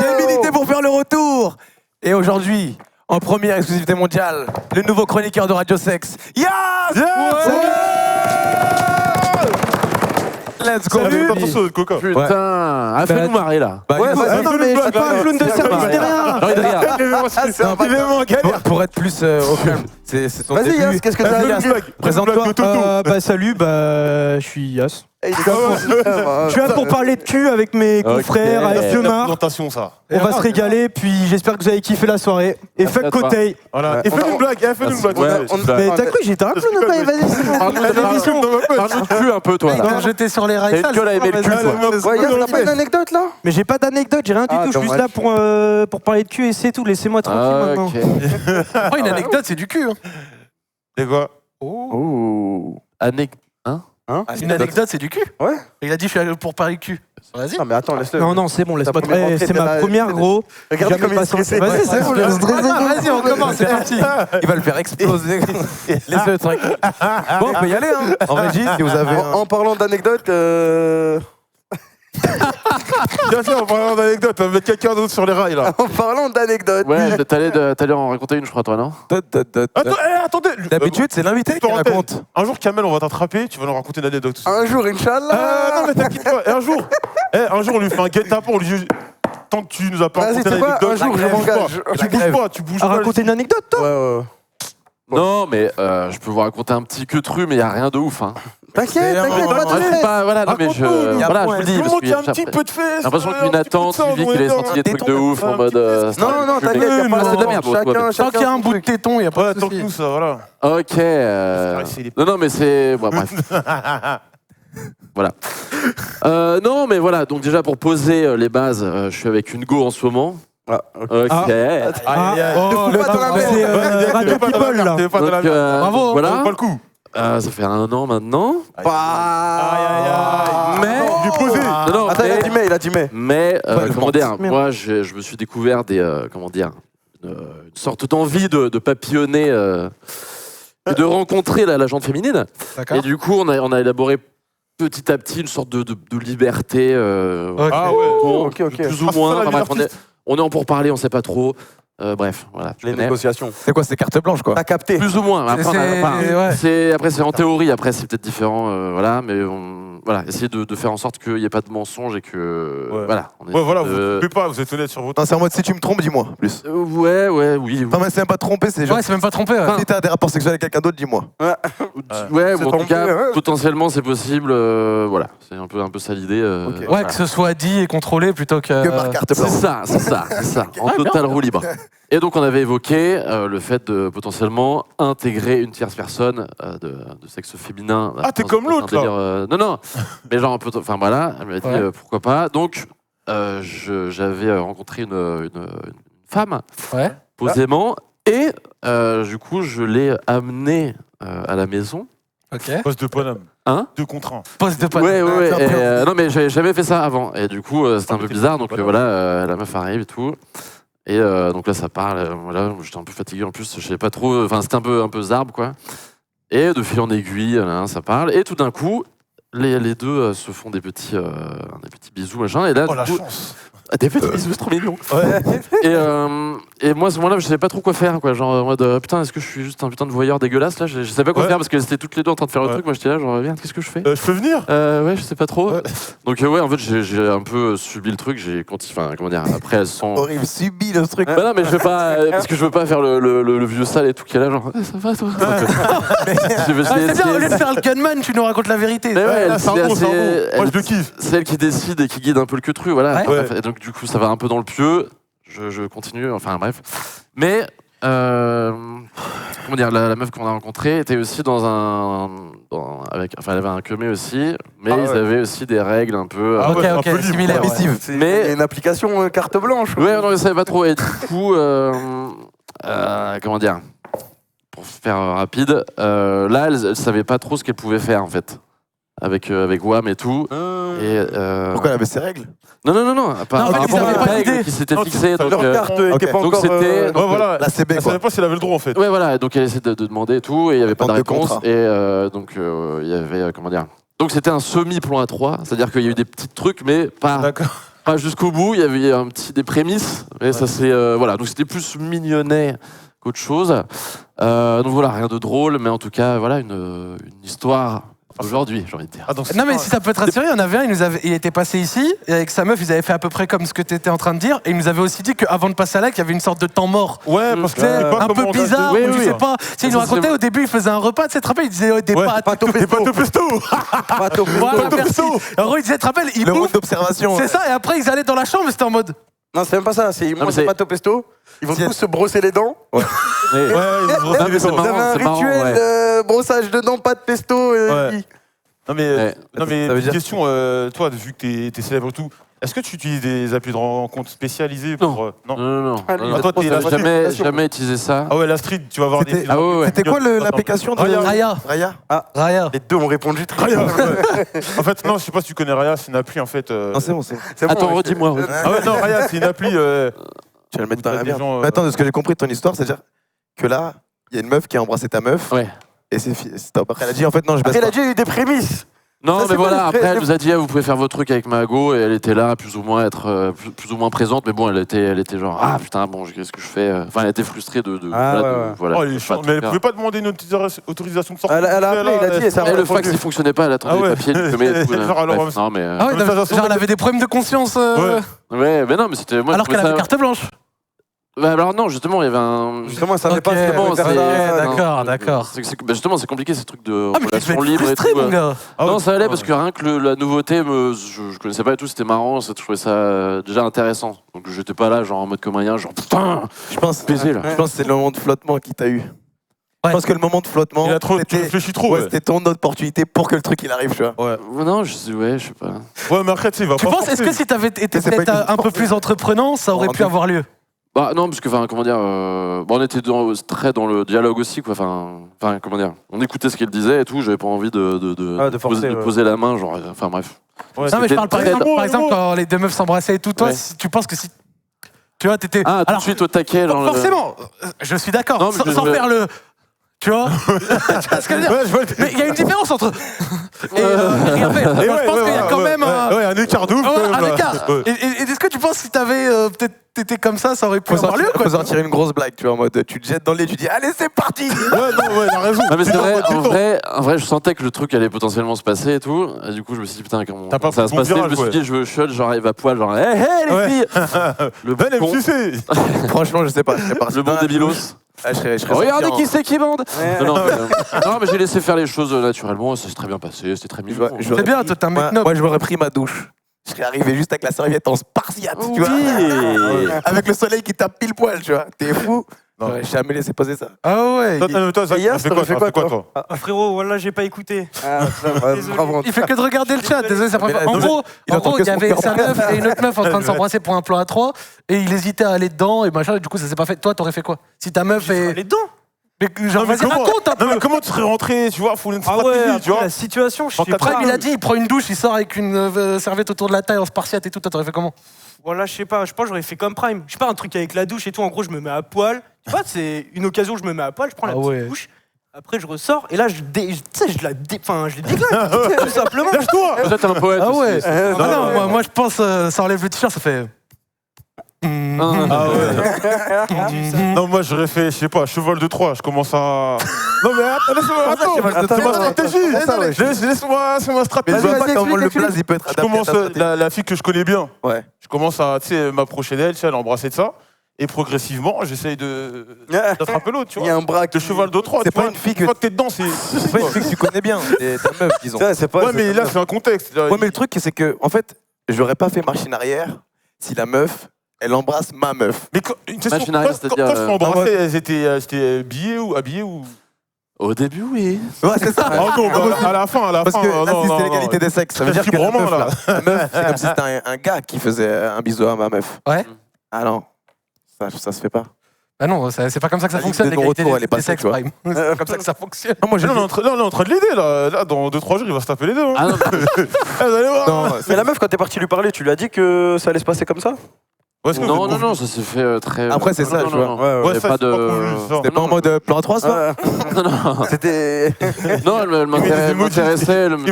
J'ai milité pour faire le retour. Et aujourd'hui, en première exclusivité mondiale, le nouveau chroniqueur de Radio Sex, Yas. Let's go. Salut. Attention, Coca. Putain, fais-nous marrer là. Non, mais je suis pas un clown de service derrière. Il est vraiment galère. Pour être plus au calme, c'est ton Vas-y, début. Yas, qu'est-ce que t'as à dire? Présente-toi. Salut, je suis Yas. Je Je suis là pour parler de cul avec mes confrères, avec Fiomar. Présentation, ça. On va se régaler, puis j'espère que vous avez kiffé la soirée. Et Merci à fuck toi. Kotei. Voilà. Et fais-nous une blague, fais-nous une blague. Mais t'as cru, j'étais un clown ou pas? Vas-y, c'est bon. Parle-nous de cul un peu, toi là. Quand j'étais sur les rails, T'as une gueule à aimer le cul, quoi. Ouais, Yas, t'as pas une anecdote là? Mais j'ai pas d'anecdote, j'ai rien du tout. Je suis juste là pour parler de cul et c'est tout. Laissez-moi tranquille maintenant. Ok. une anecdote, c'est du cul. C'est quoi? Oh. Une anecdote, c'est du cul. Ouais. Il a dit, je suis là pour parler de cul. Vas-y. Non, mais attends, laisse-le. Non, c'est bon, laisse Ta pas. première rentrée, C'est t'es ma là, première, gros. Regarde Jamais comme il est pas stressé. censé. Vas-y, c'est bon, Vas-y, on commence, c'est parti. Il va le faire exploser. Laisse-le tranquille. Bon, on peut y aller, hein. En régie, si vous avez. En parlant d'anecdote, Tiens, en parlant d'anecdote, on va mettre quelqu'un d'autre sur les rails là. en parlant d'anecdote. Ouais, t'allais en raconter une, je crois, toi, non? Attendez. D'habitude, c'est l'invité qui raconte. Un jour, Kamel, on va t'attraper, tu vas nous raconter une anecdote. Un jour, Inch'Allah. Non, mais t'inquiète pas. Et un jour, on lui fait un guet-apens, on lui dit tant que tu nous as pas Vas-y, raconté tu sais quoi, l'anecdote, un jour, je m'engage. tu bouges pas. Raconter une anecdote, toi? Ouais. Non, mais je peux vous raconter un petit queutru, mais il n'y a rien de ouf. Hein. T'inquiète, pas de Ouais, je stress. sais pas, voilà, non, mais je vous le dis. Tout le Parce monde que qui a un petit peu de fesses. j'ai l'impression que Nathan, tu vis qu'il a senti des trucs de ouf en mode. Non, t'inquiète, y a pas c'est de la merde. Tant qu'il y a un bout de téton, il n'y a pas Ouais, de tant que souci. nous, ça, voilà. Ok. Non, mais c'est. Bon, bref. Voilà. Non, mais voilà. Donc, déjà, pour poser les bases, je suis avec une go en ce moment. Ah, ok. Ok. Ne fous pas dans la merde. C'est Radio People, là. T'es pas de la Donc, merde. Bravo. Voilà. Pas le coup. Ça fait 1 an maintenant. Aïe, aïe, aïe. Mais. Du posé. Non, Attends, il a dit mais. Mais, comment dire, Merde. moi, je me suis découvert comment dire, une sorte d'envie de papillonner et de rencontrer la gente féminine. D'accord. Et du coup, on a élaboré petit à petit une sorte de liberté. Ah ouais. Bon, Ok. plus ou Ah, c'est moins. ça, la Enfin, bref, liberté. on est en pourparlers, on sait pas trop. Bref, voilà. tu Les connais. négociations. C'est quoi, c'est carte blanche, quoi. T'as capté. Plus ou moins. Après, C'est- après, c'est en théorie. Après, c'est peut-être différent. Voilà, mais voilà, essayer de faire en sorte qu'il n'y ait pas de mensonge et que Ouais. voilà. On Ouais, voilà, vous essaie ne pouvez pas, vous êtes honnête sur votre. Non, c'est en mode si tu me trompes, dis-moi. Plus. oui. Non, mais c'est même pas trompé, c'est genre. Ouais, c'est même pas trompé. Ouais. Si t'as des rapports sexuels avec quelqu'un d'autre, dis-moi. Ouais, C'est bon, en tout trompé, cas, ouais. potentiellement, c'est possible. Voilà, c'est un peu ça l'idée. Ok. Ouais, que ce soit dit et contrôlé plutôt que. Que par carte C'est blanche. ça, en total roue libre. Et donc, on avait évoqué le fait de potentiellement intégrer une tierce personne de sexe féminin. Ah, t'es dans comme un l'autre, là. délire, non, mais genre un peu. Enfin voilà, elle m'a dit Ouais. pourquoi pas. Donc, j'avais rencontré une femme, Ouais. posément, et du coup, je l'ai amenée à la maison. Ok. Poste de Paname. Hein 2 contre 1. Poste de pote. Ouais. c'est un peu- Non, mais j'avais jamais fait ça avant. Et du coup, c'était un peu bizarre. Donc voilà, la meuf arrive et tout. Et donc là, ça parle. Voilà, j'étais un peu fatigué en plus. Je savais pas trop. Enfin, c'était un peu zarbe, quoi. Et de fil en aiguille, là, ça parle. Et tout d'un coup, les deux se font des petits bisous, machin. Et là, Oh du la coup, chance. des petits bisous, c'est trop mignon. Ouais. Et moi, à ce moment-là, je savais pas trop quoi faire, quoi. Genre, en mode, putain, est-ce que je suis juste un putain de voyeur dégueulasse, là? Je savais pas quoi Ouais. faire parce qu'elles étaient toutes les deux en train de faire le Ouais. truc. Moi, j'étais là, genre, merde, qu'est-ce que je fais? Je peux venir? Ouais, je sais pas trop. Ouais. Donc, ouais, en fait, j'ai un peu subi le truc. J'ai continué, enfin, comment dire, après, elles sont. Horrible, subit le truc. Bah non, mais je veux pas, parce que je veux pas faire le vieux sale et tout qui est là, genre, ça va, toi? Donc, je vais Ah, c'est bien, au lieu essayer. de faire le gunman, tu nous racontes la vérité. Mais ouais, C'est un bon, c'est un bon. Moi, je le kiffe. c'est elle qui décide et qui guide un peu le queutru, voilà. Ouais. Et donc, du coup, ça va un peu dans le pieu. Je continue, enfin, bref. Mais, comment dire, la meuf qu'on a rencontrée était aussi elle avait un queumé aussi, mais Ah ils ouais. avaient aussi des règles un peu. Ah Ok, ouais, un ok, peu libre, similaire. quoi. Ouais. C'est Mais- une application carte blanche. Ouais, non, je savais pas trop. Et du coup, comment dire, pour faire rapide, là, elle savait pas trop ce qu'elle pouvait faire, en fait. Avec WAM et tout. Et, Pourquoi elle avait ses règles? Non. Non, en fait, ils avaient pas d'idée. qui s'était Non, fixé. ça- Donc, Leur carte était pas donc encore. c'était- Ouais, voilà. La CB, Elle quoi. savait pas si elle avait le droit, en fait. ouais, voilà. Donc elle essaie de demander et tout, et il y avait pas de Vente de réponse. contrat. Et donc il y avait comment dire. Donc c'était un semi-plan à 3, c'est-à-dire qu'il y a eu des petits trucs, mais pas jusqu'au bout. Il y avait des prémices, mais ça c'est voilà. Donc c'était plus mignonnet qu'autre chose. Donc voilà, rien de drôle, mais en tout cas voilà une histoire. Aujourd'hui, j'ai envie de dire. Non, mais si ça peut te rassurer, il y en avait un, il était passé ici, et avec sa meuf, ils avaient fait à peu près comme ce que tu étais en train de dire, et il nous avait aussi dit qu'avant de passer à l'acte, il y avait une sorte de temps mort. Ouais, parce que un peu bizarre, Oui, ou je oui. sais pas. Il nous racontait au début, il faisait un repas, tu sais, tu te rappelles, il disait des pâtes. Des pâtes au pesto. Voilà, merci. En gros, il disait, tu te rappelles, il Le bouffe. round d'observation. C'est ça, et après, ils allaient dans la chambre, et c'était en mode. Non, c'est même pas ça. Ils mangent des pâtes au pesto. Ils vont tous se brosser les dents. Ouais. Ouais, Non, mais c'est Vous marrant, avez un c'est marrant, rituel ouais. de brossage de dents, pâtes pesto. Ouais. Non mais, Ouais. non mais Ça veut dire- question, toi, vu que t'es célèbre et tout, est-ce que tu utilises des applis de rencontre spécialisés pour... non. Non. Ah, lui, Non, toi, t'es la jamais utilisé ça. Ah ouais, la street, tu vas voir des... C'était- Ah ouais. C'était quoi l'application de Raya. Raya Raya. Les deux ont répondu très Raya, bien. ouais. En fait, non, je sais pas si tu connais Raya, c'est une appli en fait... Non, c'est bon, c'est bon. C'est bon, Attends, ouais, redis-moi. Ah ouais, non, Raya, c'est une appli... Tu vas le mettre dans la Des merde. gens, Mais attends, de ce que j'ai compris de ton histoire, c'est-à-dire que là, il y a une meuf qui a embrassé ta meuf, Ouais. et c'est stop. Après, elle a dit, en fait, non, je baisse Après, il a pas. dit il y a eu des prémices. Non, Ça, mais c'est voilà, pas après, le- elle nous a dit, ah, vous pouvez faire votre truc avec Mago, et elle était là, plus ou moins plus ou moins présente, mais bon, elle était genre, ah putain, bon, qu'est-ce que je fais Enfin, elle était frustrée de Ah, voilà, ouais, de- ouais. voilà, Oh, elle est de chiante. pas Mais elle tout pouvait pas demander une autorisation de sortie. Elle a appelé, il a dit, et ça faire. Et le répondu. fax, il fonctionnait pas, elle attendait Ah ouais. les papiers, elle met et tout. Genre, alors, Bref, non, mais... Ah ouais, Comme ça, ça genre, elle avait des problèmes de conscience. Ouais, mais non, mais c'était... Moi, Alors je qu'elle trouvais avait ça- carte blanche. Bah, alors non, justement, il y avait un... Justement, ça savait Ok, pas ce qu'elle Bon, pouvait faire là. d'accord, d'accord. Bah, justement, c'est compliqué ces trucs de Ah, mais tu relation devais être libre et frustré, tout. mon gars. Non, ça allait parce que rien que la nouveauté, je connaissais pas et tout, c'était marrant, je trouvais ça déjà intéressant. Donc j'étais pas là, genre en mode comédien, genre putain, Je pense baiser là. je pense que c'est le moment de flottement qui t'a eu. Je pense que le moment de flottement, Il a trop... Tu c'était réfléchis trop, ouais, ouais. c'était ton opportunité pour que le truc il arrive, tu vois. Ouais. Non, je sais pas. Ouais, mais après, tu sais, il va Tu pas penses, est-ce que forcer. si t'avais été C'est pas peut-être une un peu plus entreprenant, ça aurait pu avoir lieu? Bah non, parce que, enfin, comment dire, bon, on était très dans le dialogue aussi, quoi. Enfin, comment dire, on écoutait ce qu'il disait et tout, j'avais pas envie de forcer, poser la main, genre, enfin bref. Ouais, Non, mais je c'était parle par très- exemple, quand les deux meufs s'embrassaient et tout, toi, Ouais. si tu penses que si. Tu vois, t'étais. Ah, tout de Alors, suite au taquet, genre. forcément, je suis d'accord, Non, mais sans je- faire le. Tu vois Tu vois ce que je veux dire? Ouais, je vois le- Mais il y a une différence entre. Et rien faire. Et Moi, je pense qu'il y a quand même un. Ouais, un écart de ouf. Ouais, quand même, un là. écart. Ouais. Et est-ce que tu penses que si t'avais peut-être été comme ça aurait pu Faut avoir lieu, sortir, quoi? faut sortir une grosse blague, tu vois, en mode tu te jettes dans le lit, tu dis allez c'est parti. Ouais, non, ouais, il a raison. Non mais c'est vrai, Dis-donc. en vrai, je sentais que le truc allait potentiellement se passer et tout. Et du coup, je me suis dit putain, comment T'as pas ça va pris se bon passer. Je virage, me suis ouais. dit, je veux shot, genre il va poil, genre hé les Ouais. filles, le Ben, bon, MCC. Franchement, je sais pas, je serais parti le bon dans la débilos. douche. Ah, je serais Regardez sorti qui c'est qui bande. Ouais. Non, mais j'ai laissé faire les choses naturellement. Ça s'est très bien passé, c'était très mignon. C'est bien, toi, t'es un mec noble. Moi, je m'aurais pris ma douche. Je serais arrivé juste avec la serviette en spartiate, tu vois. Avec le soleil qui tape pile poil, tu vois. T'es fou. Non. J'aurais jamais laissé poser ça. Ah ouais. Toi, Zach, Et Yas, t'as fait t'aurais quoi, fait t'as quoi, fait quoi, toi toi Ah, frérot, voilà, j'ai pas écouté. Ah, ouais, Désolé. bravo. Il fait que de regarder le chat, désolé, ça Mais préfère. là, En gros, il entend que il y son avait cœur sa battre. meuf et une autre meuf en train de s'embrasser pour un plan à 3 et il hésitait à aller dedans et machin, et du coup ça s'est pas fait. Toi, t'aurais fait quoi? Si ta meuf est. Les dents. Mais genre, Non, mais vas-y, comment- raconte un peu! Non, mais comment tu serais rentré, tu vois, faut une Ah ouais, stratégie, tu après, vois. la situation, je sais Quand t'as pas. Prime, il a dit, il prend une douche, il sort avec une serviette autour de la taille en spartiate et tout, toi, t'aurais fait comment? Voilà, je sais pas, je pense que j'aurais fait comme Prime. Je sais pas, un truc avec la douche et tout, en gros, je me mets à poil. Tu vois, c'est une occasion où je me mets à poil, je prends la Ah petite ouais. douche. Après, je ressors et là, tu sais, je la déglingue, tout simplement. Lâche-toi. Vous êtes un poète. Ah aussi, ouais! c'est- Ah non, moi je pense, ça enlève le t-shirt, ça fait. Ah ouais. Non, moi j'aurais fait, je sais pas, cheval de Troie, je commence à. Non, mais attends, c'est ma stratégie. Laisse-moi, c'est ma Mais stratégie. je vois pas vas-y, comment le explique, blaze il peut être Je adapté à commence, ta stratégie. la fille que je connais bien, Ouais. je commence à, tu sais, m'approcher d'elle, tu sais, l'embrasser de ça. Et progressivement, j'essaye d'attraper l'autre, tu Il y a vois. un bras Le cheval de Troie, C'est tu pas vois. une fille que- Une fois que t'es dedans, c'est. C'est pas une fille que tu connais bien, c'est ta meuf, disons. C'est pas. Ouais, mais là, c'est un contexte. Ouais, mais le truc, c'est que, en fait, j'aurais pas fait machine arrière si la meuf, elle embrasse ma meuf. Mais une question, Machine arrière, quand c'est-à-dire, je t'ai embrassé, elles étaient habillées ou. Au début, oui. Ouais, c'est ça. Ah non, bah, à la fin, Parce que non, là, non, si c'est non, l'égalité des sexes, ça veut Je dire que suis la vraiment, meuf, là. la meuf, c'est comme si c'était un gars qui faisait un bisou à ma meuf. Ouais. Ah non, ça se fait pas. Bah non, c'est pas comme ça que ça La fonctionne, ligne de l'égalité non-retour, elle est des passée, sexes, tu vois. Prime. C'est pas comme ça que ça fonctionne. Non, moi, Là, on est en train de l'aider, là. Là, dans 2-3 jours, il va se taper les deux. Hein. Ah non, Vous allez voir. Non, Mais la meuf, quand t'es parti lui parler, tu lui as dit que ça allait se passer comme ça? Ou est-ce que Non, vous êtes non, ça s'est fait très. Après, c'est ça, non, je non, vois. non. Ouais, Il y a ça, pas c'est pas de. cool, ça. C'était pas en mode plan 3, ça Non, non. C'était. Non, elle m'intéressait. elle me-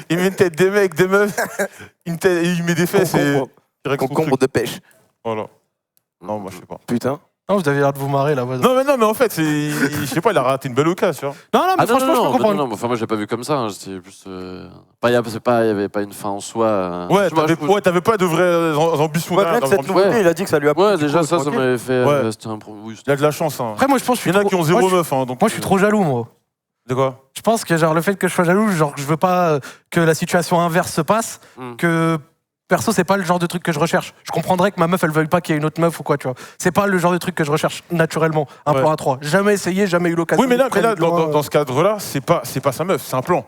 Il met une tête des mecs, des meufs, il met des fesses et. Concombre de pêche. Voilà. Non, moi je sais pas. Putain. Non, vous avez l'air de vous marrer là. Non, mais en fait, je sais pas, il a raté une belle occasion, tu vois. Non, mais Ah non, franchement, je peux non, comprendre. non, enfin moi j'ai pas vu comme ça, hein, c'était plus. Il y avait pas une fin en soi. Ouais, Je sais pas, t'avais pas de vraies ambitions Ouais, derrière, rien que cette d'avoir- nouveauté, il a dit que ça lui a Ouais, plu, déjà du coup, ça tranquille. m'avait fait. Ouais. C'était un. Oui, Il a de la chance, hein. Après, moi, je pense que je Il y en a suis qui ont trop- zéro moi, meuf, hein. Donc, Moi, je suis trop jaloux, moi. De quoi? Je pense que genre le fait que je sois jaloux, genre que je veux pas que la situation inverse se passe, que perso c'est pas le genre de truc que je recherche. Je comprendrais que ma meuf elle veuille pas qu'il y ait une autre meuf ou quoi, tu vois. C'est pas le genre de truc que je recherche naturellement. Un Ouais. plan à 3. Jamais essayé, jamais eu l'occasion. Oui, mais là, de prendre dans ce cadre-là, c'est pas sa meuf, c'est un plan.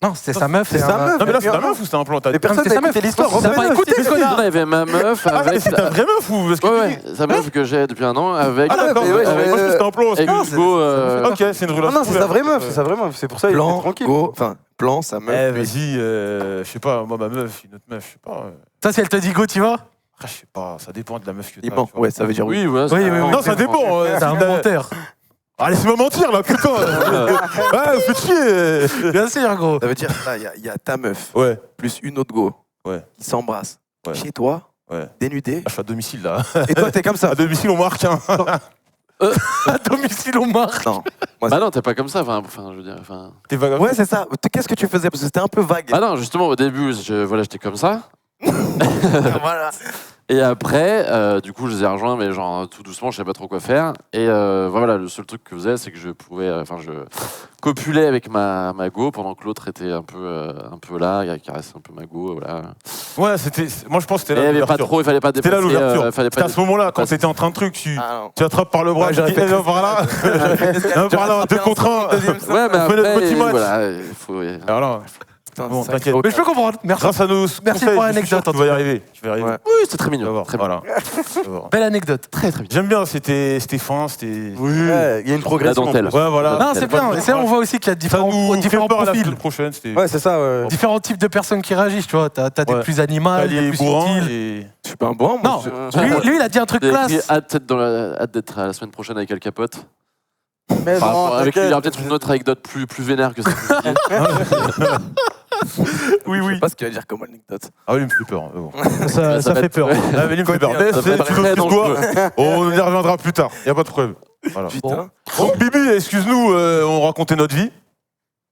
Non, c'était sa meuf. C'est sa meuf. Non, mais là, c'est ta meuf ou c'est un plan? Mais personne c'est n'a sa meuf. écouté l'histoire. T'as pas écouté, Parce que connard. il y avait ma meuf Ah, avec. c'est ta vraie meuf ou parce que Ouais, sa meuf que j'ai depuis un an avec. Ah, d'accord, mais ouais, moi, je pense que c'était un plan. Et Hugo. Ok, c'est une Non, relation. non, c'est sa vraie meuf, c'est sa vraie meuf. C'est pour ça il est Plan, tranquille. go. Enfin, plan, sa meuf. Vas-y, je sais pas, moi, ma meuf, une autre meuf, je sais pas. Ça, si elle te dit go, tu vas. Après, je sais pas, ça dépend de la meuf que Il t'as. ment. tu vois. Ouais, ça veut dire oui. Oui, voilà. Oui, oui, oui. Non, ça dépend. C'est un menteur. Ah, laissez-moi mentir, là, putain. Ouais, faites chier. Bien sûr, gros. Ça veut dire, là, il y a ta meuf, Ouais, plus une autre go, Ouais. qui s'embrasse. Ouais. Chez toi, Ouais. dénudé. je suis à domicile, là. Et toi, t'es comme ça. À domicile, on marque, hein. À domicile, on marque. Non. Bah non, t'es pas comme ça. Enfin, je veux dire. Enfin. T'es vague. Ouais, c'est ça. Qu'est-ce que tu faisais? Parce que c'était un peu vague. Ah non, justement, au début, j'étais comme ça. Voilà. Et après, du coup, je les ai rejoints, mais genre tout doucement, je savais pas trop quoi faire. Et voilà, le seul truc que je faisais, c'est que je pouvais, je copulais avec ma go pendant que l'autre était un peu là, il caressait un peu ma go, voilà. Ouais, moi, je pense que c'était Et il y là avait pas l'ouverture. trop, il fallait pas C'était dépasser. là l'ouverture. Fallait C'était pas à ce moment-là, quand dépasser. t'étais en train de truc, Ah non. tu attrapes par le bras, Ouais, tu j'aurais dis, fait- viens par là. Viens par là, 2 contre 1. Ouais, mais On fait notre après, petit match. voilà, il faut. Voilà. Putain, Bon, c'est t'inquiète. Mais je peux comprendre. Merci. Grâce à nos Merci conseils, pour je suis sûr l'anecdote, que en tu vas y tout cas. arriver. Tu vas y arriver. Ouais. Oui, c'était très Tu vas mignon. voir. Très Voilà. Tu vas voir. Belle anecdote. Très très mignon. J'aime bien, c'était fin, c'était. Ouais, il y a une progression. La dentelle. Ouais, voilà. Non, c'est bien. Et ça, on voit aussi qu'il y a Ça différents nous différents fait peur à la profils. semaine prochaine. C'était Ouais, c'est ça, ouais. Différents types de personnes qui réagissent, tu vois. T'as des Ouais. plus animales, les des plus bourrins subtiles. et. Je suis pas un bourrin, moi. Non, lui, il a dit un truc J'ai classe. écrit hâte d'être à la semaine prochaine avec Al Capote. Mais Enfin, non, avec lui, il y aura t'inquiète. peut-être une autre anecdote plus vénère que ça. Oui, oui. Je sais pas ce qu'il va dire comme anecdote. Ah oui, il me fait peur. Mais bon. Ça va fait être- peur. Ah, mais il me fait peur. Ça va être Tu très nous dangereux. On y reviendra plus tard. Y a pas de problème. Voilà. Putain. Bon, Bibi, excuse-nous, on racontait notre vie.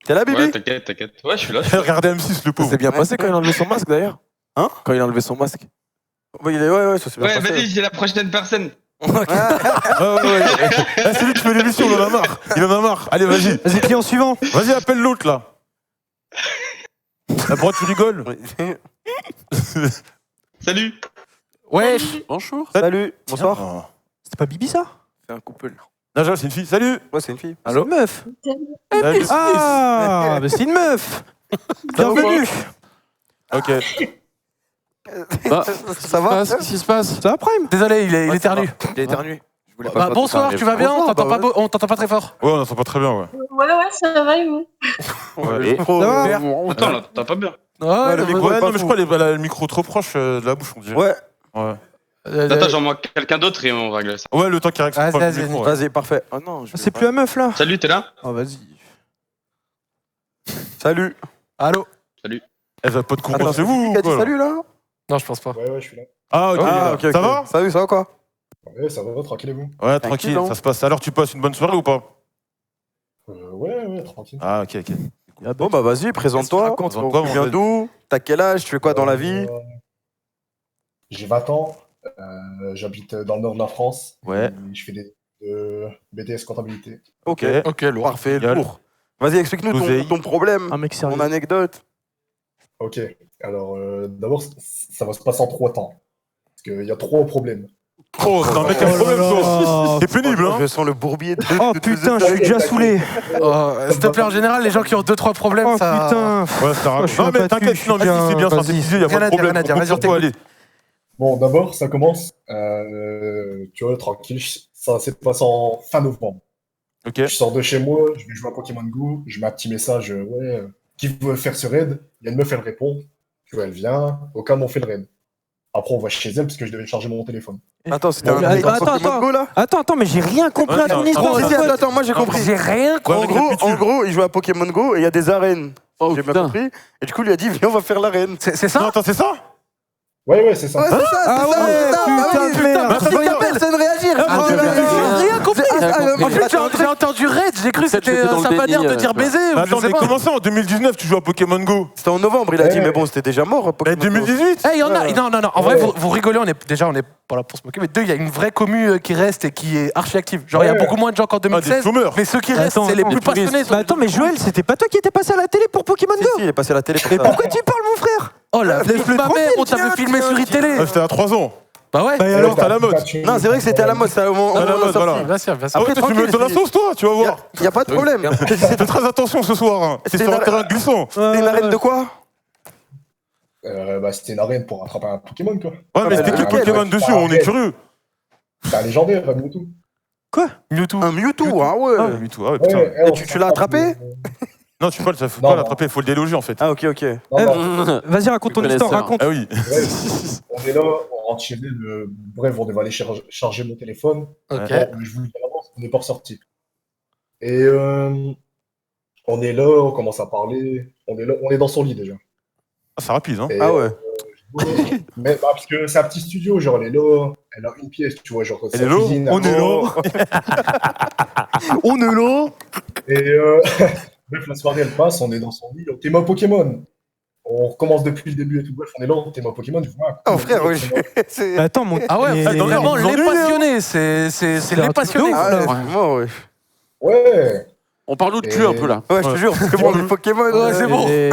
T'es là, Bibi? Ouais, t'inquiète. Ouais, je suis là. Regardez M6, le Ça pauvre. s'est bien passé quand il a enlevé son masque d'ailleurs. Hein? Quand il a enlevé son masque. Ouais, ça s'est bien Ouais, passé. vas-y, j'ai la prochaine personne. Ouais. Ah, c'est lui qui fait l'émission, il en a marre. Il en a marre. Allez, vas-y. Vas-y, client suivant. Vas-y, appelle l'autre là. Pourquoi tu rigoles? Salut. Wesh. Bonjour. Salut, bonsoir. Oh. C'était pas Bibi, ça? C'est un couple. Naja, c'est une fille. Salut. Ouais, c'est une fille. Allô? Meuf. Salut. Ah, mais c'est une meuf. Bienvenue. Ok. Bah, Ça va? qu'est-ce qui se passe? Ça va, Prime? Désolé, il éternue. Il a éternué. Je voulais Bah, pas bonsoir, tu vas bien? On t'entend pas très fort. Ouais, on entend pas très bien, ouais. Ouais, ça va, et vous? Ouais. Trop- Ça va? Attends, là, t'as pas bien. Ouais, le micro Ouais, est pas non, mais je fou. crois qu'elle a le micro trop proche de la bouche, on dirait. Ouais, Ouais. Attends, j'en manque quelqu'un d'autre et on règle ça. Ouais, le temps qu'il règle Vas-y, pas le vas-y, micro, ouais. vas-y, parfait. Oh non, je c'est plus la meuf, là. Salut, t'es là? Oh, vas-y. Salut. Allô? Elle va pas de courant, Attends, c'est vous Qui a ou dit quoi, là? salut, là? Non, je pense pas. Ouais, je suis là. Ah, ok. Ah, ok, Ça ok. va? Salut, ça va quoi? Ouais, ça va, tranquille et vous? Ouais, tranquille, Tranquille, ça se passe. Alors, tu passes une bonne soirée ou pas? Ouais, tranquille. Ah, ok, ok. Bon, bah vas-y, présente-toi. racontes, toi, mon Tu viens Ben. d'où? T'as quel âge? Tu fais quoi dans la vie? J'ai 20 ans, j'habite dans le nord de la France. Ouais. Et je fais de BTS comptabilité. Ok. Ok, lourd. Parfait, Génial. lourd. Vas-y, explique-nous Oseille. ton problème, Un mec sérieux. ton anecdote. Ok, alors d'abord, ça va se passer en 3 temps. Parce qu'il y a 3 problèmes. Oh, c'est un mec à problème, toi. C'est pénible, hein? Je sens le bourbier de... Oh putain, je suis déjà saoulé. S'il te plaît, en général, les gens qui ont 2-3 problèmes, Oh ça. putain. Ouais, ça raconte. je suis Non, mais abattu, t'inquiète, je suis non, vas-y, c'est bien bien, synthétisé, y a vas-y. pas de problème. Rien à dire, vas-y, on Toi, allez. Bon, d'abord, ça commence, tu vois, tranquille, ça s'est passé en fin novembre. Ok. Je sors de chez moi, je vais jouer à Pokémon Go, je mets un petit message, qui veut faire ce raid? Il y a une meuf, elle répond, tu vois, elle vient, au cas où on fait le raid. Après, on va chez elle parce que je devais charger mon téléphone. Attends, c'était Non, un mais Pokémon Go là Attends, mais j'ai rien compris à ton histoire. Attends, moi j'ai compris. J'ai rien compris. En gros, il jouait à Pokémon Go et il y a des arènes. Oh, J'ai bien putain. compris. Et du coup, il lui a dit, viens, on va faire l'arène. C'est ça? Non, attends, c'est ça? Ouais, c'est ça. Ouais, c'est ça, Ah c'est ouais, ça. putain de merde. Merci de personne réagir. J'ai rien compris. compris. En plus, j'ai entendu Raid, j'ai cru que Peut-être c'était j'étais dans sa le manière déni, de dire tu vois. baiser. ou je Attends, sais mais pas. comment ça en 2019 tu joues à Pokémon Go? C'était en novembre, il a dit, Ouais. mais bon, c'était déjà mort. Mais Pokémon Go. 2018? Eh, il y en a. Non. En vrai, Ouais. vous rigolez, on est pas là pour se moquer, mais deux, il y a une vraie commu qui reste et qui est archi active. Genre, il y a Ouais. beaucoup moins de gens qu'en Ah, des 2016. chômeurs. Mais ceux qui restent, Attends, c'est les attends, plus les touristes. passionnés. Mais attends, mais Joël, c'était pas toi qui étais passé à la télé pour Pokémon Si, Go? si, il est passé à la télé pour ça. Pourquoi tu parles, mon frère? Oh la Laisse-le ma mère, tranquille, on t'avait filmé sur iTélé. C'était à 3 ans. Bah ouais. Et alors, t'es à la mode. Non, c'est vrai que c'était à la mode, c'était au moment À la où on mode, sorti. voilà. Bien sûr, bien sûr. Après, toi, tu me mets dans la sauce, toi, tu vas voir. Il y a pas de problème. Fais très attention ce soir. Hein. C'est C'est sur un une- terrain glissant. C'était une arène de quoi? C'était une arène pour attraper un Pokémon, quoi. Ouais, mais c'était quel lequel? Pokémon dessus? On est curieux. C'est un légendaire, Mewtwo. Mewtwo. Un Mewtwo, ah ouais. Ah, du tout. Ah ouais, putain. Ouais, tu l'as attrapé? Non, tu peux faut Non, pas non. l'attraper, faut le déloger en fait. Ah, ok. Non, non, Vas-y, raconte ton histoire, raconte. Ah oui. on est là, on rentre chez elle. Bref, on devait aller charger mon téléphone. Ok. Bon, je vous le dis à l'avance, on n'est pas ressorti. Et on est là, on commence à parler. On est là, on est dans son lit déjà. Ah, c'est rapide, hein. Et, Ah ouais. mais parce que c'est un petit studio, genre elle est là, elle a une pièce, tu vois, genre Elle sa est là, cuisine, on elle- est là. On est là. Et bref, la soirée elle passe, on est dans son lit, on t'es ma Pokémon. On recommence depuis le début et tout. Bref, on est là, t'es ma Pokémon. Je vois, Oh frère, oui. C'est- Attends, mon. Ah ouais, mais- c'est vraiment ils les ennuient, passionnés. C'est les passionnés. Ah ouais, vraiment, ouais. Ouais, On parle nous de cul un peu là. Ouais, je te jure, c'est bon, les Pokémon. Ouais, c'est bon. Et-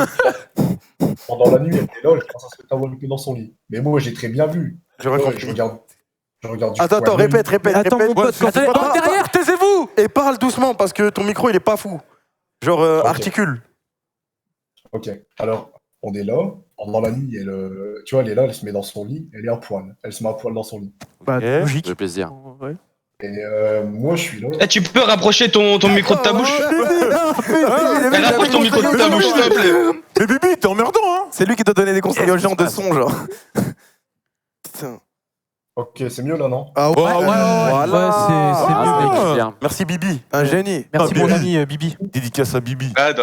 pendant la nuit, elle était là, je commence à se mettre à dans son lit. Mais moi, j'ai très bien vu. Je Ouais, raconte. je regarde. Je regarde du Attends, coin de l'œil. répète. Attends, mon pote, quand Attendez, oh, derrière, taisez-vous. Et parle doucement parce que ton micro il est pas fou. Genre Ok. articule. Ok, alors, on est là. Pendant la nuit, tu vois, elle est là, elle se met dans son lit, elle est à poil. Elle se met à poil dans son lit. Bah, Eh, logique. Le plaisir. Ouais. Et moi, je suis là. Eh, tu peux rapprocher ton micro de ta bouche? Eh, Rapproche ton micro de ta bouche, s'il te plaît. Mais Bibi, t'es emmerdant, hein. C'est lui qui doit donner des conseils aux gens de son, genre. Putain. Ok, c'est mieux là, non? Ah ouais, Ouais, c'est mieux, mec. C'est bien. Merci Bibi. un génie. Merci, Ah, mon Bibi. ami Bibi. Dédicace à Bibi. Attends.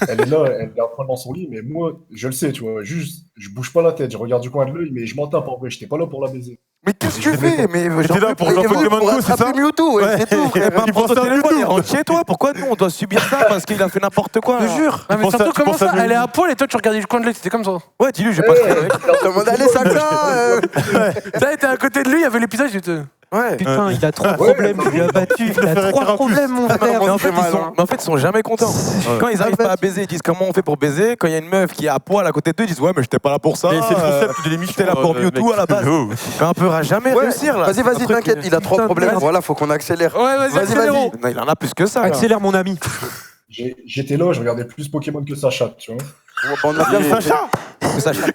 Elle est là, elle est à poil dans son lit, mais moi, je le sais, tu vois. Juste, je bouge pas la tête, je regarde du coin de l'œil, mais je m'en tape en vrai. J'étais pas là pour la baiser. Mais qu'est-ce que tu fais? Mais T'es là pour jouer à Pokémon Go, c'est ça? Mewtwo, ouais, c'est tout. Eh ben, Il prends pense ton à téléphone Mewtwo. et rentre chez toi. Pourquoi nous, on doit subir ça parce qu'il a fait n'importe quoi? Je te jure. Non, mais penses à- surtout, tu comment penses à ça? Mewtwo. Elle est à poil et toi, tu regardais du coin de l'œil. C'était comme ça. Ouais, dis-lui, j'ai pas Ouais. traîné avec. Demande allez Sacha. Ça, t'es à côté de lui, il y avait l'épisode, j'étais. Ouais. Putain, il a trop de problèmes, il a battu. Il a trop de problèmes, mon frère. Mais en fait, mal, hein. ils sont jamais contents. Quand ils arrivent pas à baiser, ils disent comment on fait pour baiser. Quand il y a une meuf qui est à poil à côté d'eux, ils disent ouais, mais j'étais pas là pour ça. Mais c'est le concept de l'émission. J'étais là pour Mewtwo à la base. Oh. Mais on peut jamais Ouais, réussir là. Vas-y, C'est un truc t'inquiète, qui- il a trop de Putain, problèmes. merde. Voilà, faut qu'on accélère. Ouais, vas-y, Vas-y, accélérons. Non, il en a plus que ça. là. Accélère, mon ami. J'étais là, je regardais plus Pokémon que sa chatte, tu vois. On a bien Et- Sacha.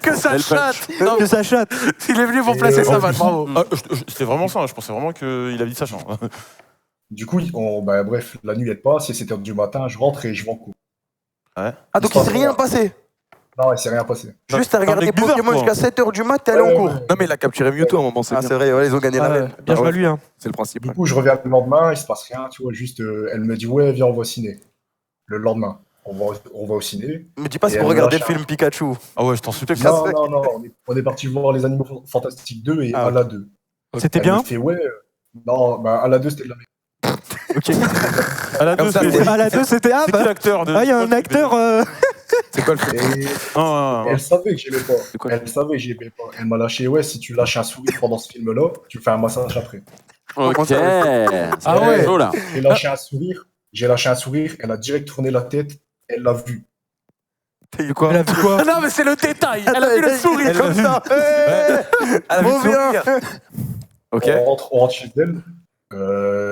Que ça chatte. Non, Que ça chatte. il est venu pour Et, placer sa en vanne, plus- bravo. Ah, c'était vraiment ça, je pensais vraiment qu'il avait dit ça. Du coup, bref, la nuit elle passe, et 7h du matin, je rentre et je vais en cours. Ah, donc il s'est rien passé. Non, il s'est rien passé. Juste à regarder mec bizarre, Pokémon toi. jusqu'à 7h du mat, t'es allé en Ouais, cours. ouais. Non, mais il a capturé Mewtwo à un moment, c'est Ah, bien. c'est vrai, ouais, ils ont gagné la Ouais, même. bien joué à lui. Hein. C'est le principe. Du coup, je reviens le lendemain, il se passe rien, tu vois, juste, elle me dit, ouais, viens, on va au ciné. Le lendemain, on va au ciné. Me dis pas Et c'est pour elle regarder lâche le film Pikachu. Ah ouais, je t'en supplie. Non, on est parti voir Les Animaux Fantastiques 2 et Ah, Ala 2. C'était Elle bien. me fait, ouais, non, bah, Ala 2, c'était de la merde. Ok. À la Comme deux, ça, c'est À la 2, c'était. Ah, c'est qui bah. l'acteur de. Ah, il y a un acteur. C'est quoi le film? Et Ah, elle savait que j'aimais pas. quoi Elle savait que j'aimais pas. Elle m'a lâché, ouais, si tu lâches un sourire pendant ce film-là, tu fais un massage après. Ok. ça, Ah ouais. chaud, là. J'ai lâché un sourire, elle a direct tourné la tête, elle l'a vu. Elle a vu quoi? Ah non, mais c'est le détail. Elle a vu le sourire comme ça. Elle a vu le sourire. Ok. On rentre chez elle.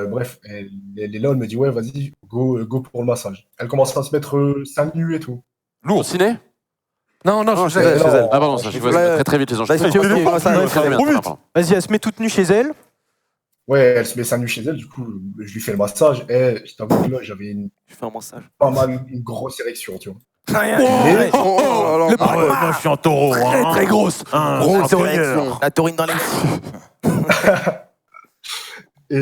Bref, elle est là, elle me dit, ouais, vas-y, go pour le massage. Elle commence à se mettre seins nus et tout. Au ciné? Non, non, Non, je chez elle, sais. chez elle. Ah, pardon, ça, je vois Ouais. très très vite les gens. Là, ils sont Je- tous je- les deux, ça, je- ouais, je- je- trop vite. pardon. Vas-y, elle se met toute nue chez elle. Ouais, elle se met seins nus chez elle, du coup, je lui fais le massage. Et je t'avoue que là, j'avais Je fais un massage. pas mal une grosse érection, tu vois. Le Moi, je suis en taureau. Très très grosse. Grosse érection. La taurine dans les... Et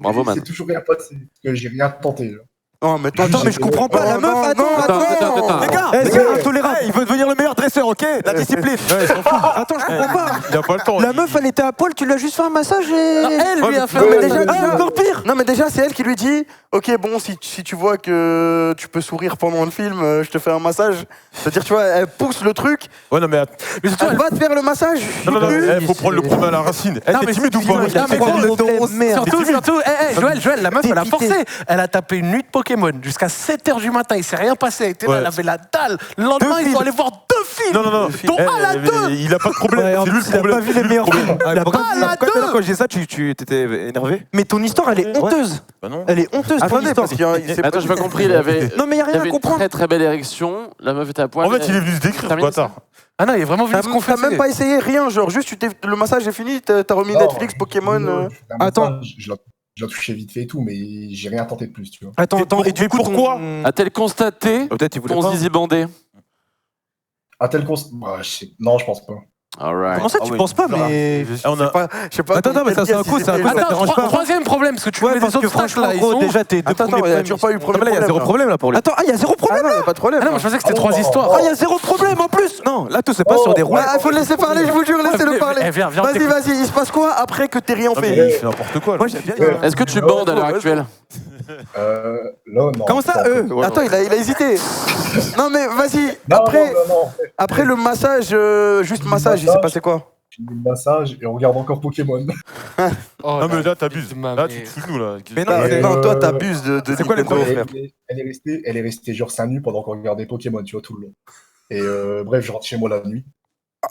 Bravo, et man. c'est toujours rien passé. Parce que j'ai rien tenté. Là. Non, mais Attends, mais je comprends pas. La meuf, attends. Les gars, c'est intolérable. Il veut devenir le meilleur dresseur, ok? La discipline. Attends, je comprends pas. Il a pas le temps. La meuf, elle était à poil, tu lui as juste fait un massage et. Elle lui a fait Non, mais un déjà, déjà, encore pire. Non, mais déjà, c'est elle qui lui dit ok, bon, si tu vois que tu peux sourire pendant le film, je te fais un massage. C'est-à-dire, tu vois, elle pousse le truc. Ouais, non, mais Elle va te faire le massage. non, il faut prendre le problème à la racine. Elle est timide ou pas? Surtout, Joël, la meuf, elle a forcé. Elle a tapé une nuit de Pokémon jusqu'à 7h du matin. Il s'est rien passé. Elle était là, elle avait la dalle. Le lendemain, ils sont allés voir 2 films. Non. Dont un à 2. Il a pas de problème. C'est lui le Il a problème. pas vu les meilleurs films. Il a pas- Quand je dis ça, tu t'étais énervé? Mais ton histoire, elle est honteuse. Bah non. Elle est honteuse, ton Attendez, histoire. parce qu'il y a. c'est Attends, j'ai pas compris. Il avait, Non, mais y a il rien à avait une comprendre. très très belle érection. La meuf était à poil. En fait, il est venu se décrire, ce Terminé, bâtard. Ah non, il est vraiment venu se T'as confesser. même pas essayé rien, genre juste le massage est fini, t'as remis Netflix, Pokémon. Attends. Je l'ai touché vite fait et tout, mais j'ai rien tenté de plus, tu vois. Attends, et du coup, pourquoi A-t-elle constaté Peut-être il voulait ton pas. zizi bandé? À tel non, je pense pas. Alright. Comment ça, tu penses pas, mais. On a... Je sais pas. Attends, mais ça, c'est un coup, c'est un coup, ça te Attends, dérange pas? troisième problème, parce que tu Ouais, mets parce des que obstacles franchement, là. Ils gros, sont... déjà, tes deux Attends, premiers il y a problèmes. toujours pas eu de Non, problème. mais là, il y a zéro problème là pour lui. Attends, il y a zéro problème. Ah non, y a pas de problème. Ah non, moi je pensais que c'était Ah, 3 non. histoires. Ah, il y a zéro problème en plus. Non, là, tout se passe sur des roulettes. Il faut le laisser parler, je vous jure, laissez-le parler. Viens, Vas-y, il se passe quoi après que t'aies rien Non, mais fait il fait n'importe quoi. là. Moi, j'aime bien. Est-ce que tu bandes à l'heure actuelle? Là, non. Comment ça, eux Attends, il a hésité. Non, mais vas-y, Non, non. après le massage, juste massage, il s'est passé quoi? Je fais le massage et on regarde encore Pokémon. Oh, Non, mais là, t'abuses. ma Là, mère. tu te fous de nous, là. Mais non, Et, Non, toi, t'abuses de c'est quoi les Nintendo, problèmes frère. Elle est restée genre 5 nuits pendant qu'on regardait Pokémon, tu vois, tout le long. Et bref, je rentre chez moi la nuit.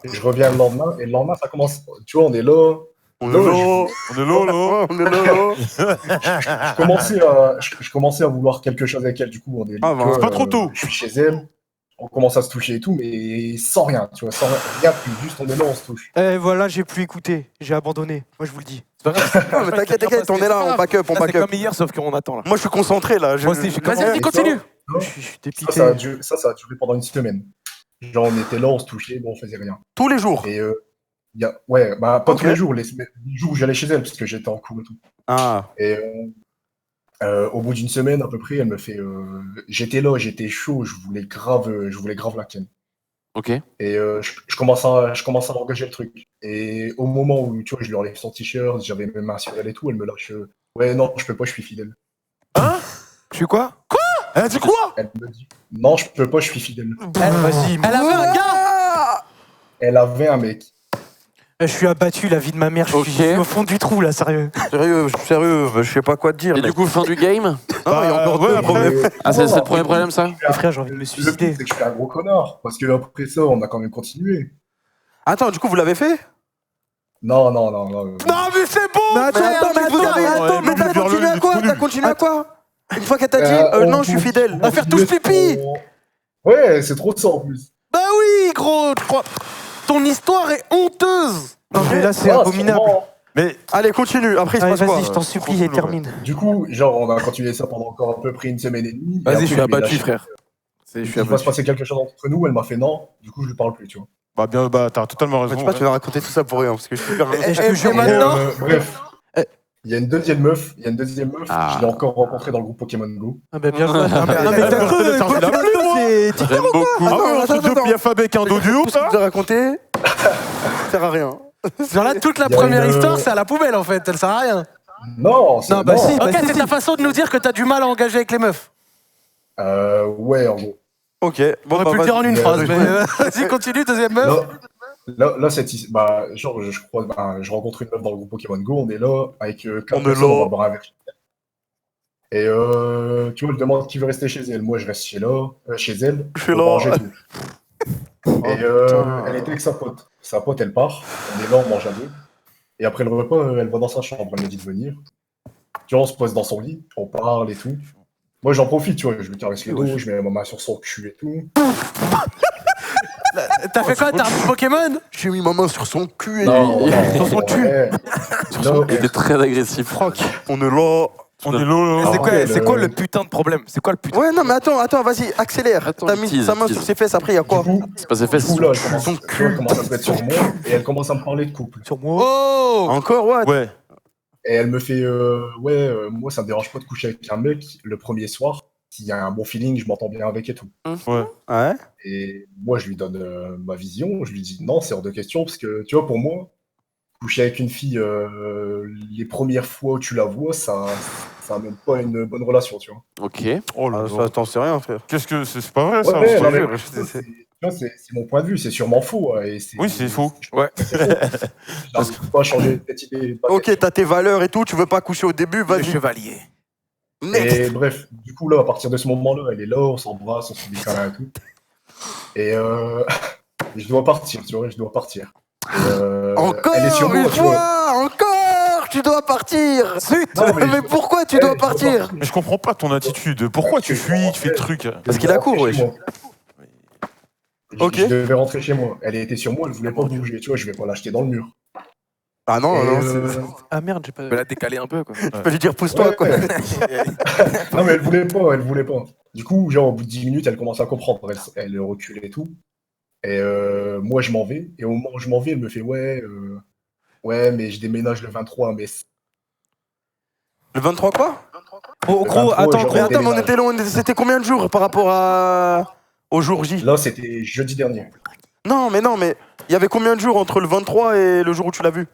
Et je reviens le lendemain, et le lendemain, ça commence. Tu vois, on est là. On est là, On est là. Je commençais à vouloir quelque chose avec elle, du coup, on est Ah, bah, tu vois, c'est pas trop tôt. Je suis chez elle, on commence à se toucher et tout, mais sans rien, tu vois, sans rien, plus, juste on est là, on se touche. Eh voilà, j'ai plus écouté. J'ai abandonné. Moi, je vous le dis. Non, mais t'inquiète, on est là, on back up, on C'est back up. comme hier, sauf qu'on attend là. Moi, je suis concentré là. Moi aussi, je suis Vas-y, continue. Je suis dépité. Ça a duré pendant une semaine. Genre, on était là, on se touchait, bon, on faisait rien. Tous les jours. Et ouais, bah, pas Ok. tous les jours, les jours où j'allais chez elle, parce que j'étais en cours et tout. Ah. Et au bout d'une semaine à peu près, elle me fait. J'étais là, j'étais chaud, je voulais grave la ken. Ok. Et je commence à engager le truc. Et au moment où tu vois, je lui enlève son t-shirt, j'avais mes mains sur elle et tout, elle me lâche. Ouais, non, je peux pas, je suis fidèle. Je suis quoi? Elle a dit quoi? Elle me dit non, je peux pas, je suis fidèle. Vas-y, Elle avait un gars. Elle avait un mec. je suis abattu, la vie de ma mère. Je suis Ok. au fond du trou, là, sérieux. Sérieux, je sais pas quoi te dire. Et du coup, fin du game? Non, il y a encore deux problèmes. Ah, c'est le premier problème, ça? Les frères, j'ai envie de me Le suicider. pire, c'est que je suis un gros connard. Parce que après ça, on a quand même continué. Attends, du coup, vous l'avez fait? Non. Non, mais c'est bon. Mais attends, mais t'as continué à quoi? T'as continué à quoi? Une fois qu'elle t'a dit non, je suis fidèle. On va faire tous pipi. Ouais, c'est trop ça en plus. Bah oui, gros. Ton histoire est honteuse. Non, mais là, c'est Ah, abominable. vraiment. Mais Allez, continue. Après, il se Allez, passe quoi? vas-y, je t'en supplie, et termine. Du coup, genre, on a continué ça pendant encore à peu près une semaine et demie. Vas-y, Et je suis après, l'ai abattu, lâché. frère. Je suis Il va se abattu. passer quelque chose entre nous, elle m'a fait non. Du coup, je lui parle plus, tu vois. t'as totalement Mais tu raison. sais pas, tu vas raconter tout ça pour rien parce que je suis super. Je te jure, Et, maintenant. bref. Il y a une deuxième meuf, Ah. je l'ai encore rencontrée dans le groupe Pokémon Go. Ah, bah, bien joué. Non, mais Elle t'as a cru, chargé la Pokémon plume, Go, c'est. J'aime beaucoup. Ah ouais, entre deux pieds avec un dos dur, Tout ce que ça? tu as raconté, ça sert à rien. Genre là, toute la Il y a première une- histoire, c'est à la poubelle en fait. Elle sert à rien. Non, Non, bah si. Ok, si, c'est si. ta façon de nous dire que t'as du mal à engager avec les meufs. Ouais, en gros. Ok. On aurait pu le dire en une vas-y. phrase, mais vas-y, continue, deuxième meuf. Là, genre, je rencontre une meuf dans le groupe Pokémon Go, on est là, avec 4 On est personnes, là. on va boire un verre. Et tu vois, je demande qui veut rester chez elle. Moi, je reste chez elle. Je suis pour là. manger tout. Et elle était avec sa pote. Sa pote, elle part. On est là, on mange à deux. Et après le repas, elle va dans sa chambre. Elle me dit de venir. Tu vois, on se pose dans son lit, on parle et tout. Moi, j'en profite, tu vois. Je lui caresse le dos, je mets ma main sur son cul et tout. T'as fait quoi? T'as un Pokémon? J'ai mis ma main sur son cul et Non, Sur son cul. ouais. Il était très agressif. on est là. On est low. C'est quoi le putain de problème? C'est quoi le putain? Ouais, non, mais attends, vas-y, accélère. Attends, T'as mis tease, sa main tease. sur ses fesses, après, il y a quoi? C'est pas ses fesses. Du coup, là, elle Son commence à se mettre sur moi et elle commence à me parler de couple. Sur moi. Oh! Encore, ouais. Ouais. Et elle me fait moi, ça me dérange pas de coucher avec un mec le premier soir. S'il y a un bon feeling, je m'entends bien avec et tout. Ouais. Et moi, je lui donne ma vision. Je lui dis non, c'est hors de question parce que, tu vois, pour moi, coucher avec une fille les premières fois où tu la vois, ça amène pas une bonne relation, tu vois. Ok. Oh là là. T'en sais rien, frère. Qu'est-ce que c'est pas vrai ça? Ouais, je te non, mais jure. tu vois, c'est mon point de vue, c'est sûrement faux. Et Oui, c'est faux. Ouais. J'arrive pas à changer cette idée. Ok, t'as tes valeurs et tout, tu veux pas coucher au début, Le vas-y. chevalier. Next. Et bref, du coup, là, à partir de ce moment-là, elle est là, on s'embrasse, on se dit câlin et tout. Et je dois partir, tu vois, je dois partir. Et, Encore elle est sur moi, une tu vois. fois, encore, tu dois partir. Non, Mais pourquoi tu elle, dois je dois partir? Mais je comprends pas ton attitude. Pourquoi tu fuis, tu fais le truc? Parce qu'il a cours, rentrer wesh. chez moi. Ok. Je devais rentrer chez moi. Elle était sur moi, elle voulait pas bouger, tu vois, je vais pas l'acheter dans le mur. Ah non, Et, non, Ah merde, j'ai pas. Je vais la décaler un peu, quoi. tu peux lui dire pousse-toi, ouais, quoi. ouais. Non, mais elle voulait pas. Du coup, genre, au bout de 10 minutes, elle commence à comprendre. Elle recule et tout. Et moi, je m'en vais. Et au moment où je m'en vais, elle me fait ouais, mais je déménage le 23. Mais Le 23 quoi? En Le gros, 23, attends, genre, Mais attends, mais on déménage. était loin, c'était combien de jours par rapport au jour J? Là, c'était jeudi dernier. Non, mais il y avait combien de jours entre le 23 et le jour où tu l'as vu?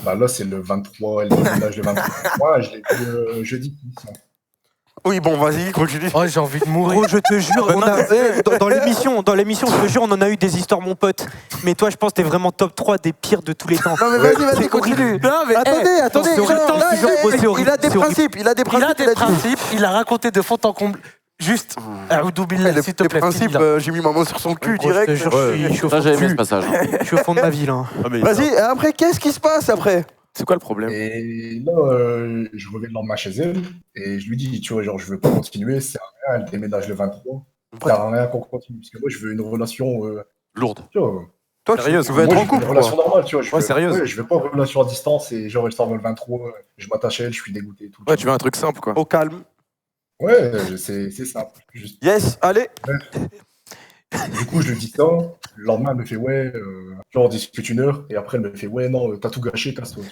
Bah là, c'est le 23. Elle déménage le 23. Ouais, je l'ai vu jeudi. Oui, bon, vas-y, continue. Oh, j'ai envie de mourir. Gros, je te jure, on a, dans l'émission, je te jure, on en a eu des histoires, mon pote. Mais toi, je pense que t'es vraiment top 3 des pires de tous les temps. Non, mais vas-y, continue. Non, mais Attendez, c'est horrible. non, là, C'est horrible. il a des principes, il a des principes, il a raconté de fond en comble. Juste, Aoudoubillah, s'il te Les plaît. principes, finis-là. j'ai mis ma main sur son cul Gros, je te direct. jure, je suis au Ça, fond j'avais aimé du- ce passage. je suis au fond de ma vie, là. Ah, mais Vas-y, et après, qu'est-ce qui se passe après? C'est quoi le problème? Et là, je reviens le lendemain chez elle. Et je lui dis, tu vois, genre, je veux pas continuer. C'est rien. Elle déménage le 23. Ça sert à rien qu'on continue. Parce que moi, je veux une relation. Lourde. Tu vois, Toi, Sérieuse, tu veux être moi, en je veux une couple, relation quoi. normale, tu vois. Je Ouais, veux, sérieuse. ouais, je veux pas une relation à distance et genre, elle sort le 23, je m'attache à elle, je suis dégoûté et tout. Ouais, tu veux un truc simple, quoi. Au calme. Ouais, c'est simple. Juste- Yes, allez. Du coup, je lui dis ça. Le lendemain, elle me fait ouais, tu vois, on discute une heure. Et après, elle me fait ouais, non, t'as tout gâché, casse-toi.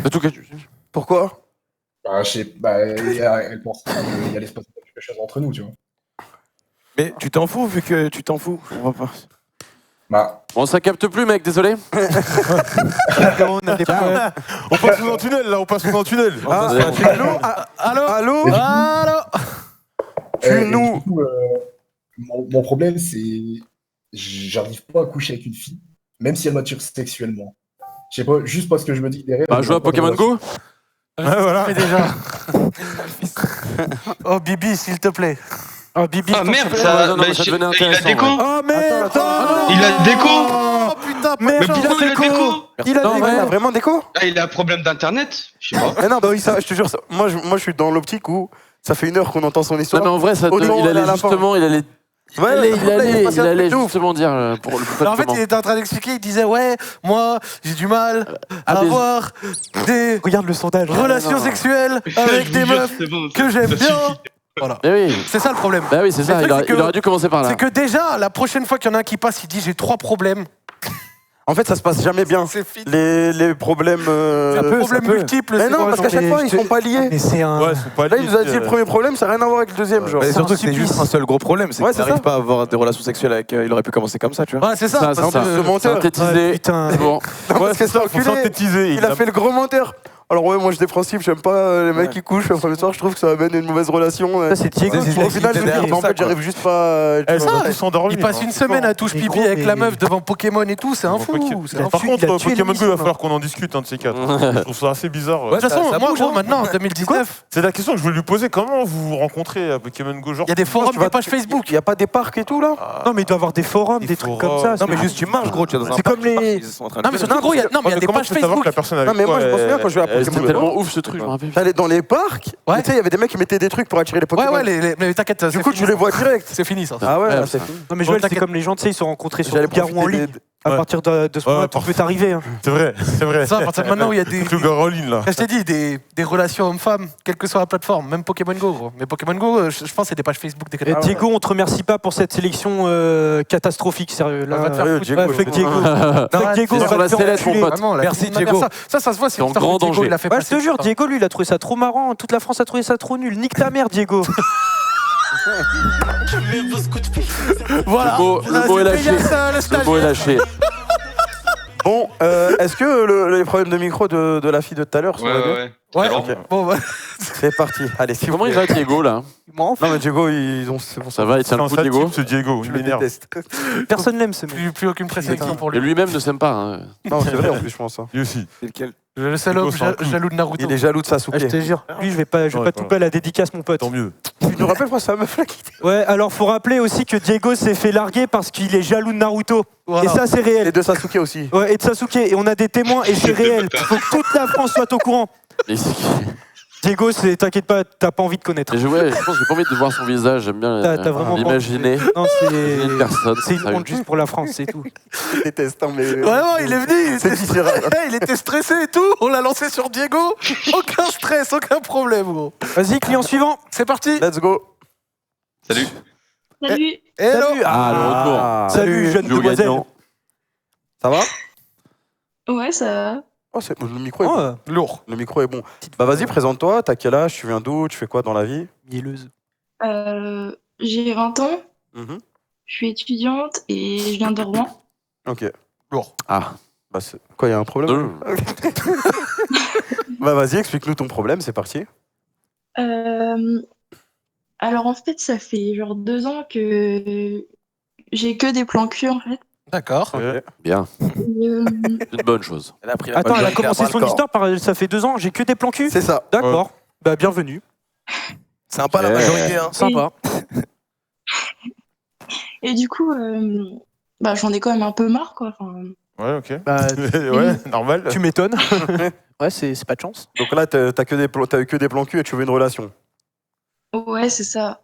En tout cas, Pourquoi? Bah, elle pense qu'il y allait se passer quelque chose entre nous, tu vois. Mais tu t'en fous, vu que tu t'en fous. On va pas. Bah, bon, ça capte plus, mec, désolé. On a des problèmes. on passe sous un tunnel là, on passe sous un tunnel. Allô? du nous. coup, mon problème, c'est j'arrive pas à coucher avec une fille, même si elle m'attire sexuellement. Je sais pas, juste parce que je me dis que derrière. Bah, jouer à Pokémon Go. Ouais, voilà. Fais déjà. Oh, Bibi, s'il te plaît. Oh, Bibi. Ah merde, Ouais, ça, non, mais ça devenait il a intéressant, déco. ouais. Oh, merde. Il a déco. Oh, putain, Mais pas de pourquoi chance. il a déco? Il a Non, des ouais. Il a vraiment déco? Ah, il a un problème d'internet? Je sais pas. Mais non, bah oui, ça, je te jure, moi, je suis dans l'optique où ça fait 1 heure qu'on entend son Non, histoire. mais en vrai, ça Autant, il on est à allait la fin. justement, il allait Ouais, il allait justement dire pour le Alors, en fait, il était en train d'expliquer, il disait ouais, moi, j'ai du mal à mais- avoir des Regarde le sondage. relations non. sexuelles avec Je des vous jure, meufs c'est bon, que j'aime ça bien. suffit. Voilà. Mais oui. C'est ça le problème. Bah oui, c'est ça. Le truc, c'est Il que- aurait dû commencer par là. C'est que déjà, la prochaine fois qu'il y en a un qui passe, il dit j'ai 3 problèmes. En fait, ça se passe jamais bien. C'est fini. Les problèmes. Problèmes multiples. Mais c'est non, quoi, parce qu'à genre, chaque fois, ils sont pas liés. Mais c'est un. Ouais, c'est pas Là, il nous a lié, dit le premier problème, ça n'a rien à voir avec le deuxième, genre. Mais surtout un que c'est supplice. juste un seul gros problème, c'est Ouais, qu'il c'est n'arrive ça. pas à avoir des relations sexuelles avec. Il aurait pu commencer comme ça, tu vois. Ouais, c'est ça. Ça, parce c'est ça. que- Ce menteur. Synthétisé. Putain. Bon. Non, parce que c'est Faut enculé. synthétiser. Il a fait le gros menteur. Alors ouais, moi j'ai des principes, j'aime pas les mecs qui couchent le premier soir, je trouve que ça amène une mauvaise relation. Ça, c'est Diego. C'est- Au final, je veux dire, mais en fait, j'arrive juste pas. Elle ça, s'est tous endormis. Il passe une semaine à touche Mais pipi gros, avec la mais- meuf devant Pokémon et tout, c'est un fou. c'est un Par fou. contre, il a tué Pokémon Go, il l'émission, va falloir qu'on en discute, un de ces quatre. Je trouve ça assez bizarre. De toute façon, ça moi, bouge, gros, hein. maintenant, en 2019, C'est la question que je voulais lui poser. Comment vous vous rencontrez à Pokémon Go genre il y a des forums, Tu vas- des pages Facebook. Il y a pas des parcs et tout là? Non, mais il doit y avoir des forums, des trucs comme ça. Non, mais juste tu marches, gros, tu es dans un C'est parc, comme tu marches, les- ils sont en train de Non, mais faire- surtout, gros, il y a Ouais, mais des comment pages tu peux savoir Facebook. que la personne avec Non, mais toi, moi, je me souviens quand je vais à C'était Pokémon Go, tellement ouf ce truc, je me rappelle. j'allais dans les parcs, Ouais. et tu sais, il y avait des mecs qui mettaient des trucs pour attirer les Ouais, Pokémon. ouais, mais t'inquiète, Du c'est coup, fini, tu les ça. vois direct. C'est fini, ça. Ah ouais, Ouais, là, c'est ça. fini. Non, mais Joël, c'est t'inquiète. comme les gens, tu sais, ils se sont rencontrés sur J'allais le Garou en profiter ligne. des- À partir de ce moment-là, tout parfait. peut t'arriver. Hein. C'est vrai, c'est vrai. Ça, à partir de maintenant, il y a des. Le gars en ligne, là. Je t'ai dit, des relations hommes-femmes, quelle que soit la plateforme, même Pokémon Go, gros. Mais Pokémon Go, je pense que c'est des pages Facebook, des Et Diego, on te remercie pas pour cette sélection catastrophique, sérieux. Là, va te faire Sérieux, foutre. Diego. ouais, fuck Diego. Non, Fuck Diego, c'est on sur va la te faire sellette, mon enculer. pote. Vraiment, la Merci, petite manière, Diego. Ça se voit, c'est en une sorte grand de Diego, danger. il a fait Ouais, je passer te jure, ça. Diego, lui, il a trouvé ça trop marrant. Toute la France a trouvé ça trop nul. Nique ta mère, Diego. Voilà. Le mot est lâché. Le mot est lâché. Bon, est-ce que les problèmes de micro de la fille de tout à l'heure sont Ouais, réglés ouais. Ouais, Alors, ok. Bon, bah, C'est parti. Allez, si vous Comment il va, Diego, là? Non, mais Diego, ils ont. C'est bon, Ça va, il tient C'est le un coup, sale Diego? type, ce Diego. Je Il le m'énerve. déteste. Personne l'aime, ce mec. plus aucune présélection pour Et lui. lui-même ne s'aime pas. Hein. Non, c'est vrai en plus, je pense. Hein. Lui aussi. C'est lequel? Le seul homme Diego, c'est un clown. jaloux de Naruto. Il est jaloux de Ah, je Sasuke. te jure, lui, je vais pas Ouais, te voilà. couper à la dédicace, mon pote. Tant mieux. Tu nous rappelles pourquoi c'est la meuf là qui. Ouais, alors faut rappeler aussi que Diego s'est fait larguer parce qu'il est jaloux de Naruto. Voilà. Et ça, c'est réel. Et de Sasuke aussi. Ouais, et de Sasuke, et on a des témoins, et c'est réel. Il faut que toute la France soit au courant. Mais c'est qui? Diego, t'inquiète pas, t'as pas envie de connaître. Et je pense que j'ai pas envie de voir son visage. J'aime bien T'as vraiment pas l'imaginer. Non, Imaginer une personne. c'est une sérieux. honte juste pour la France, c'est tout. Je déteste, hein, mais. Vraiment, il est venu, C'est viscéral. il était stressé et tout. On l'a lancé sur Diego. Aucun stress, aucun problème, gros. Vas-y, client suivant. C'est parti. Let's go. Salut. Salut. Hello. Salut. Ah, le retour. Salut, jeune Duo demoiselle. gagnant. Ça va Ouais, ça va. Oh, le micro est bon. Oh, Lourd. Le micro est bon. Bah vas-y, présente-toi. T'as quel âge? Tu viens d'où? Tu fais quoi dans la vie? mielleuse. J'ai 20 ans, Mhm. je suis étudiante et je viens de Rouen. Ok. Lourd. Ah, Bah, quoi, y a un problème? Bah vas-y, explique-nous ton problème, c'est parti. Alors en fait, ça fait genre 2 ans que j'ai que des plans cul en fait. D'accord. Ok. bien. Et, C'est une bonne chose. Elle a pris la Attends, elle a balle, commencé son histoire par ça fait 2 ans, j'ai que des plans cul. C'est ça. D'accord. Bah, bienvenue. Sympa la Ouais. majorité, hein. Sympa. et du coup, bah, j'en ai quand même un peu marre quoi. Enfin, Ouais, ok. Bah, Ouais, normal. tu m'étonnes. Ouais, c'est pas de chance. Donc là, t'as eu que des plans cul et tu veux une relation. ouais, c'est ça.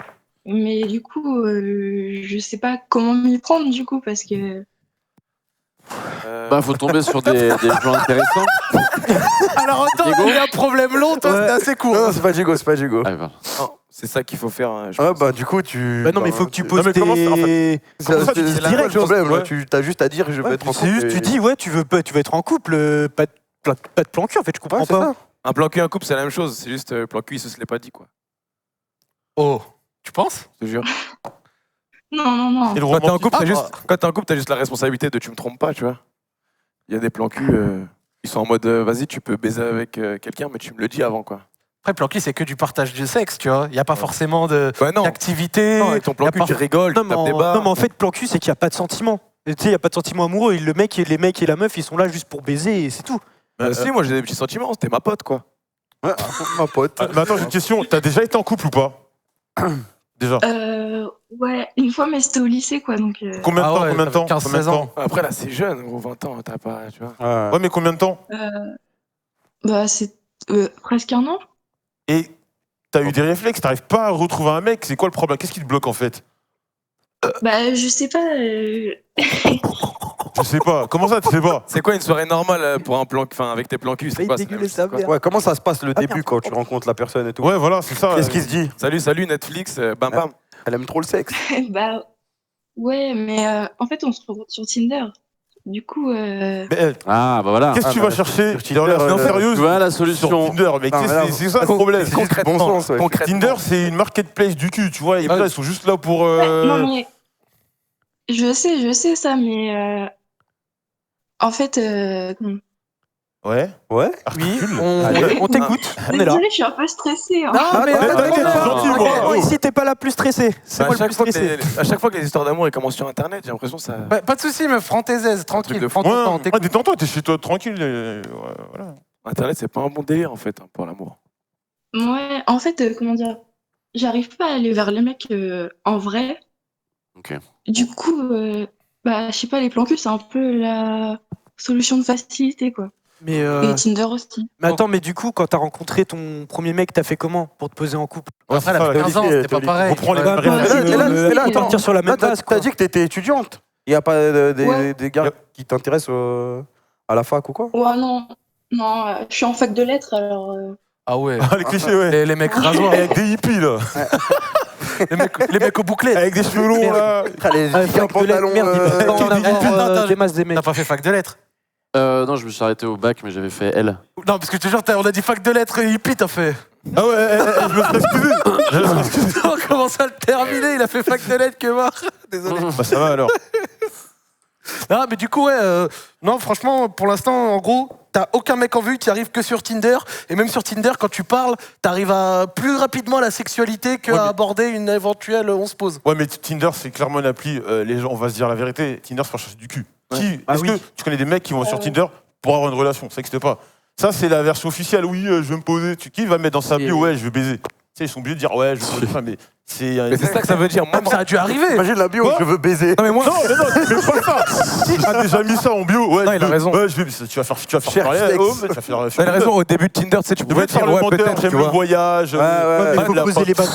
Mais du coup, je sais pas comment m'y prendre du coup parce que Bah, faut tomber sur des gens intéressants. Alors attends, Diego. il y a un problème long, toi, Ouais. c'était assez court. Non, c'est pas Diego, c'est pas Diego. Ah, voilà. Non, c'est ça qu'il faut faire. Hein, je Ah pense. bah du coup tu. Bah non, mais il faut que tu Non, poses mais comment ça, en tes... C'est ça, tu dis c'est la direct même chose, problème. Là. ouais. Tu as juste à dire je veux Ouais, être en c'est couple. juste, et- tu dis, ouais, tu veux être en couple, pas de plan cul, en fait, je comprends Ouais, c'est pas. ça. Un plan cul, un couple, c'est la même chose. C'est juste plan cul, il se l'est pas dit, quoi. Oh, tu penses? Je te jure. non. Et le Quand t'es en romantisme. couple, quand t'es en couple, t'as juste la responsabilité de tu me trompes pas, tu vois. Il y a des plans cul, ils sont en mode vas-y, tu peux baiser avec quelqu'un, mais tu me le dis avant, quoi. Après, plan cul, c'est que du partage de sexe, tu vois. Il n'y a pas forcément Ouais, non. d'activité. Non, avec ton plan y a cul, pas- tu rigoles, Non, tu mais tapes des en, barres. non, mais en fait, plan cul, c'est qu'il n'y a pas de sentiment. Tu sais, il n'y a pas de sentiment amoureux. Les mecs et la meuf, ils sont là juste pour baiser et c'est tout. Si, moi j'ai des petits sentiments, c'était ma pote, quoi. Ouais, ma pote. Ah, mais attends, j'ai une question. T'as déjà été en couple ou pas? Déjà. Ouais, une fois, mais c'était au lycée quoi, donc. Combien de Ah temps? ouais, Combien de t'avais temps? 15, Combien de 16 ans. temps? Après, là, c'est jeune, gros, 20 ans, t'as pas, tu vois. Ouais, mais combien de temps? Bah, c'est presque 1 an. Et t'as eu des réflexes, t'arrives pas à retrouver un mec, c'est quoi le problème? Qu'est-ce qui te bloque en fait? Bah, je sais pas. Je sais pas. Comment ça, tu sais pas? C'est quoi une soirée normale pour un plan, enfin avec tes plans cul? C'est quoi, c'est quoi Ouais, comment ça se passe le début quand tu rencontres la personne et tout? Ouais, voilà, c'est ça. Qu'est-ce qui se dit? Salut Netflix, bam bam. Elle aime trop le sexe. Bah, ouais, mais en fait, on se rencontre sur Tinder. Du coup, Mais, Ah, bah voilà. qu'est-ce que tu vas chercher sur dans la Tinder, relation sérieuse Tu vois la sur solution. Tinder? Mais Non, mais là, c'est ça le problème. C'est juste du bon sens, ouais. Tinder, c'est une marketplace du cul, tu vois. Et Ouais. là, ils sont juste là pour. ouais, non, mais. Je sais ça, mais. En fait. Ouais. Ouais. Oui, Articule. on t'écoute, on est là. Désolée, je suis un peu stressée. Hein. Non, mais Attends, t'inquiète attends, pas. gentil, moi. T'inquiète pas, ici, t'es pas la plus stressée. C'est Bah, moi le plus stressé. à chaque fois que les histoires d'amour elles commencent sur internet, j'ai l'impression que ça. Bah, pas de soucis, meuf, prends tes aises, tranquille. de Prends ton temps, Ouais, t'écoutes. détends-toi, t'es chez toi tranquille. Voilà. Internet, c'est pas un bon délire en fait, hein, pour l'amour. Ouais, en fait, comment dire. J'arrive pas à aller vers les mecs en vrai. Ok. Du coup, bah, je sais pas, les plans cul, c'est un peu la solution de facilité, quoi. Mais, Et Tinder aussi. mais attends, mais du coup, quand t'as rencontré ton premier mec, t'as fait comment pour te poser en couple? Après, elle a fait 15 ans, c'était pas pareil. Reprends les Ouais, mêmes ouais, réflexes. Et là, ouais, attends. Partir sur la même Là, base, quoi. t'as dit que t'étais étudiante. Il y a pas des Ouais. gars. qui t'intéressent à la fac ou quoi? Ouais, non. Non, je suis en fac de lettres, alors. Ah ouais. Ah, les clichés, ouais. Les mecs rasoirs. Avec des hippies, là. les mecs aux bouclettes. Avec des cheveux longs, là. Les Fac de lettres, merde, il peut en avoir des masses des mecs. T'as pas fait fac de lettres? Non, je me suis arrêté au bac, mais j'avais fait L. Non, parce que je te jure, on a dit fac de lettres et hippie, t'as fait. Ah ouais, je me suis excusé. Je me suis excusé. On commence à le terminer, il a fait fac de lettres que mort. Désolé. Bah, ça va alors. Non, mais du coup, ouais, non, franchement, pour l'instant, en gros, t'as aucun mec en vue, tu arrives que sur Tinder. Et même sur Tinder, quand tu parles, t'arrives à plus rapidement à la sexualité qu'à aborder une éventuelle on se pose. Ouais, mais Tinder, c'est clairement une appli. Les gens, on va se dire la vérité. Tinder, c'est pour chercher du cul. Est-ce que tu connais des mecs qui vont sur Tinder pour avoir une relation? Ça n'existe pas. Ça, c'est la version officielle. Oui, je vais me poser. Qui va mettre dans sa bio? Ouais, je vais baiser. Tu sais, ils sont obligés de dire ouais, je veux poser. Mais c'est ça que ça veut dire. Même ça a dû arriver. Imagine la bio, je veux baiser. Non, mais moi. Non, tu fais pas ça. Si tu as déjà mis ça en bio, ouais, Non, il a raison. Ouais, tu vas faire parler à l'homme, tu vas faire. T'as raison, au début de Tinder, tu sais, tu Tu pouvais devrais dire faire le ouais, menteur, peut-être, j'aime tu le vois. voyage. Il faut poser les bases.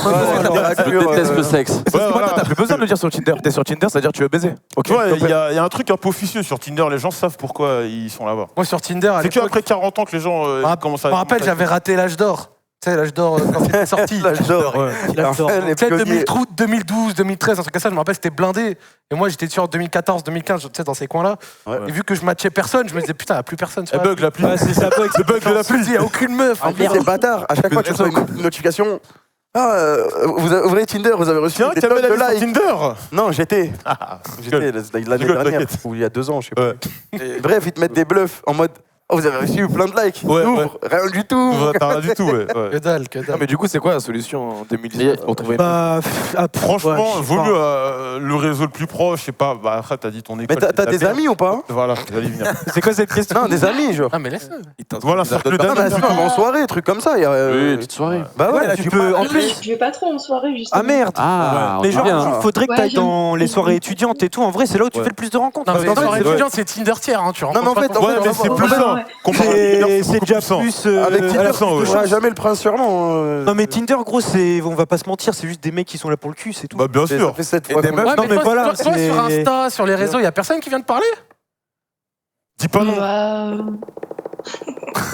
Je déteste le sexe. Parce que maintenant, t'as plus besoin de le dire sur Tinder. T'es sur Tinder, ça veut dire que tu veux baiser. Ok. Tu vois, il y a un truc un peu officieux sur Tinder, les gens savent pourquoi ils sont là-bas. Moi, sur Tinder, à C'est l'époque, qu'après 40 ans que les gens commencent à. je me rappelle, j'avais raté l'âge d'or. Tu sais, l'âge d'or quand c'était sorti. L'âge d'or. L'âge d'or. Les Tu sais, pionniers. 2012, 2013, un truc comme ça, je me rappelle, c'était blindé. Et moi, j'étais sur 2014, 2015, tu sais, dans ces coins-là. Ouais. Et vu que je matchais personne, je me disais, putain, il n'y a plus personne sur Elle bug l'appli. Ouais, c'est ça, bug. Le bug de l'appli. Il n'y a aucune meuf. En plus, c'est bâtard. À chaque fois, tu reçois une notification. Ah, vous ouvrez Tinder, vous avez reçu Tiens, des Kamel tonnes de a mis sur likes. Tinder. Non, j'étais l'année Rigole, dernière, t'inquiète. ou il y a 2 ans, je sais pas. Ouais. Et bref, ils te mettent des bluffs en mode oh, vous avez reçu plein de likes. Ouais, Ouvre, rien du tout. T'as rien du tout, ouais. Que dalle, que Non, dalle. mais du coup, c'est quoi la solution en 2019 pour trouver une Bah, Franchement, vaut mieux le réseau le plus proche, je sais pas. Bah, après, t'as dit ton école. Mais t'as des amis ou pas? Voilà, j'allais y venir. c'est quoi cette question? Non, des amis, genre. Ah, mais laisse-le. Voilà, un cercle Non, d'amis. mais sinon, en soirée, truc comme ça. Oui, petite soirée. Bah ouais, Ouais, tu tu peux. peux. En Non, plus. je vais pas trop en soirée, justement. Ah merde. Ah, Mais on genre, dit bien. il faudrait que Ouais, t'ailles j'aime. dans les soirées étudiantes et tout. En vrai, c'est là où tu fais le plus de rencontres. Non, Parce mais qu'en les fait, soirées c'est- étudiantes, c'est Tinder tiers, hein, tu rencontres Non, mais en pas fait, ton- Ouais, mais c'est Ouais, plus ouais, ça. ouais. Comparé à Tinder, c'est beaucoup déjà plus plus. Avec Tinder, à tu toucheras jamais le prince sûrement. Non mais Tinder gros c'est on va pas se mentir c'est juste des mecs qui sont là pour le cul c'est tout. Bah, bien Ça sûr. fait 7 Et fois des qu'on- meufs. Ouais, Non, mais mais toi, voilà, toi, sur c'est- Insta, sur les réseaux, il y a personne qui vient te parler? Dis pas non. Bah,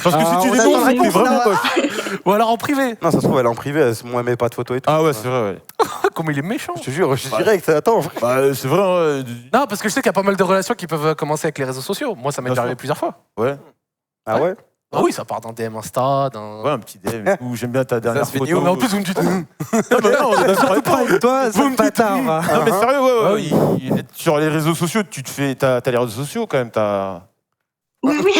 Parce que si tu on dis attend non, la c'est réponse, vraiment là. moche. Ou alors en privé? Non, ça se trouve, elle est en privé, moi, elle met pas de photos et tout. Ah ouais, c'est vrai, ouais. Comme il est méchant. Je te jure, je suis direct, attends. Bah, c'est vrai, hein. Non, parce que je sais qu'il y a pas mal de relations qui peuvent commencer avec les réseaux sociaux. Moi, ça m'est Bien déjà sûr. arrivé plusieurs fois. Ouais. Ah ouais? Ah oui, ça part d'un DM Insta, d'un. Ouais, un petit DM et tout. J'aime bien ta dernière se fait photo. new, Mais en plus, vous me dites. Non, mais non, on est d'accord. Pas avec toi Vous me c'est dites bâtard. va. Non, mais sérieux, ouais, Ah ouais. Sur les réseaux sociaux, tu te fais. T'as les réseaux sociaux quand même, t'as. oui, oui.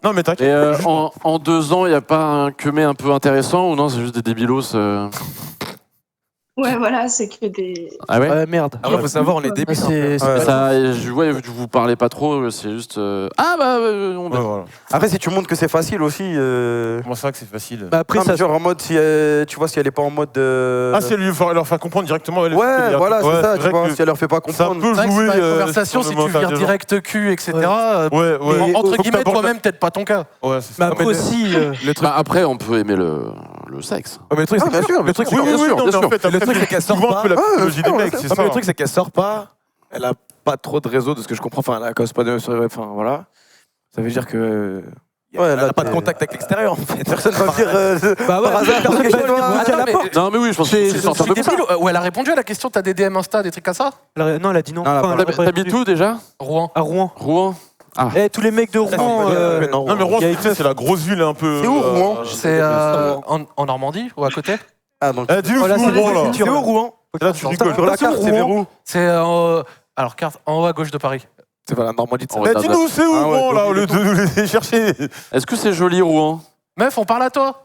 Non, mais Et t'inquiète. en 2 ans, il n'y a pas un queumé un peu intéressant ou non, c'est juste des débilos Ouais, voilà, c'est que des. Ah ouais. Ouais merde. Après, faut savoir, on est Ouais, débiles. c'est- Ouais. Ça, je vois, vous parlez pas trop, c'est juste. Ah bah, on Ouais, voilà. Après, si tu montres que c'est facile aussi. Comment ça que c'est facile? Bah après Non, ça mais genre en mode, si tu vois, si elle est pas en mode. Ah, c'est leur faire comprendre directement. elle est- Ouais, voilà, c'est ça, tu vrai vois. que Si elle leur fait pas Ça comprendre. peut C'est vrai que c'est jouer. pas une conversation sur si le tu mental viens des gens. direct cul, etc. Ouais, ouais. Mais Entre Faut que guillemets, t'abordes toi-même, peut-être pas ton cas. la- Ouais, c'est mais ça. après aussi Le truc, Bah, après, on peut aimer le sexe. mais le truc, c'est bien sûr, le truc, Oui, oui, oui, non, mais en fait, Le truc, c'est qu'elle sort souvent, pas. un peu la psychologie des ouais, mecs, ouais. c'est Non, ça. mais le truc, c'est qu'elle sort pas. Elle a pas trop de réseau, de ce que je comprends. Enfin, elle cause pas de. Enfin, voilà. Ça veut dire que. Ouais, Elle là, a pas de t'es- contact avec l'extérieur, en fait. Personne va me dire. bah ouais Par hasard, personne chez va toi. venir vous dire à la Attends, porte. Non, mais oui, je pense que c'est sorti un peu comme ça. débile. Ou elle a répondu à la question, t'as des DM Insta, des trucs comme ça? Non elle a dit non. Non, elle a Enfin, pas- elle a pas T'habites répondu. où déjà? Rouen. À Rouen. Rouen. Eh tous les mecs de Rouen Non, mais Rouen, il y a tu sais, c'est la grosse ville un peu. C'est où, Rouen C'est en Normandie ou à côté? Ah, donc. Eh, dis-nous, Voilà, c'est c'est où, Rouen, là? les- C'est où, Rouen? Là, tu rigoles. Sur la carte, c'est vers où? C'est alors carte en haut à gauche de Paris. C'est pas la Normandie de ça. On Eh, retarde. dis-nous, c'est où, Ah ouais, Rouen, là, au lieu de nous les chercher? Est-ce que c'est joli, Rouen? Meuf, on parle à toi.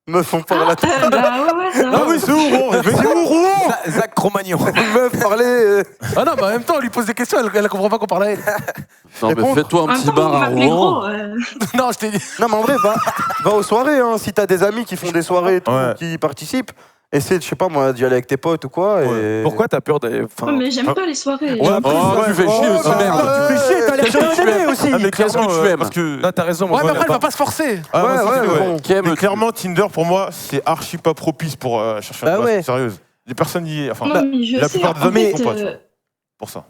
Me font par la tête. Bah ouais, ouais, ça va. Ah oui, c'est où, Rouen? Mais c'est où, Rouen? Zach Cromagnon. Meuf, parler. Ah non, mais en même temps, on lui pose des questions, elle comprend pas qu'on parle à elle. Non, mais Réponse. fais-toi En un même petit temps, bar vous à m'appelez Rouen. gros. Non, je t'ai dit. Non, mais en vrai, va aux soirées. Hein. Si t'as des amis qui font des soirées et tout, Ouais. qui participent, essaie, je sais pas moi, d'y aller avec tes potes ou quoi. Et... Pourquoi t'as peur d'aller. Ouais, Enfin, mais j'aime pas les soirées. Ouais, Oh, tu fais chier aussi, merde. Tu fais chier t'as l'air Qu'est-ce que tu d'aimer aimes aussi. Ah, mais Qu'est-ce que clairement, tu aimes Parce que. là, t'as raison. moi, Ouais, mais je après, elle vois va pas se forcer. Ah, Ouais, ça, ouais, c'est- mais bon. Qui aime Mais clairement, Tinder, pour moi, c'est archi pas propice pour chercher une Bah relation ouais. sérieuse. Les personnes y. Enfin, Non, mais je la sais. plupart des En hommes, ils fait, font pas, tu vois. Pour ça.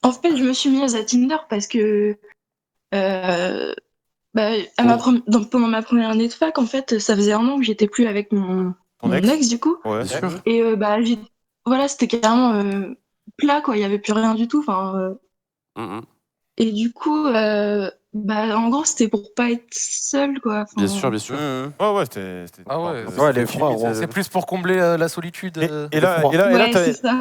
En fait, je me suis mise à Tinder parce que pendant ma première année de fac, en fait, ça faisait 1 an que j'étais plus avec mon Ton ex ex du coup. Ouais. Bien sûr. Et voilà, c'était carrément plat, quoi. Il y avait plus rien du tout. Enfin, Mhm. et du coup, en gros, c'était pour pas être seule, quoi. Enfin, Bien sûr, bien sûr. Ouais, c'était. Ah ouais, Ouais, les froids, C'est plus pour combler la solitude. Et là, ouais, t'as- c'est ça.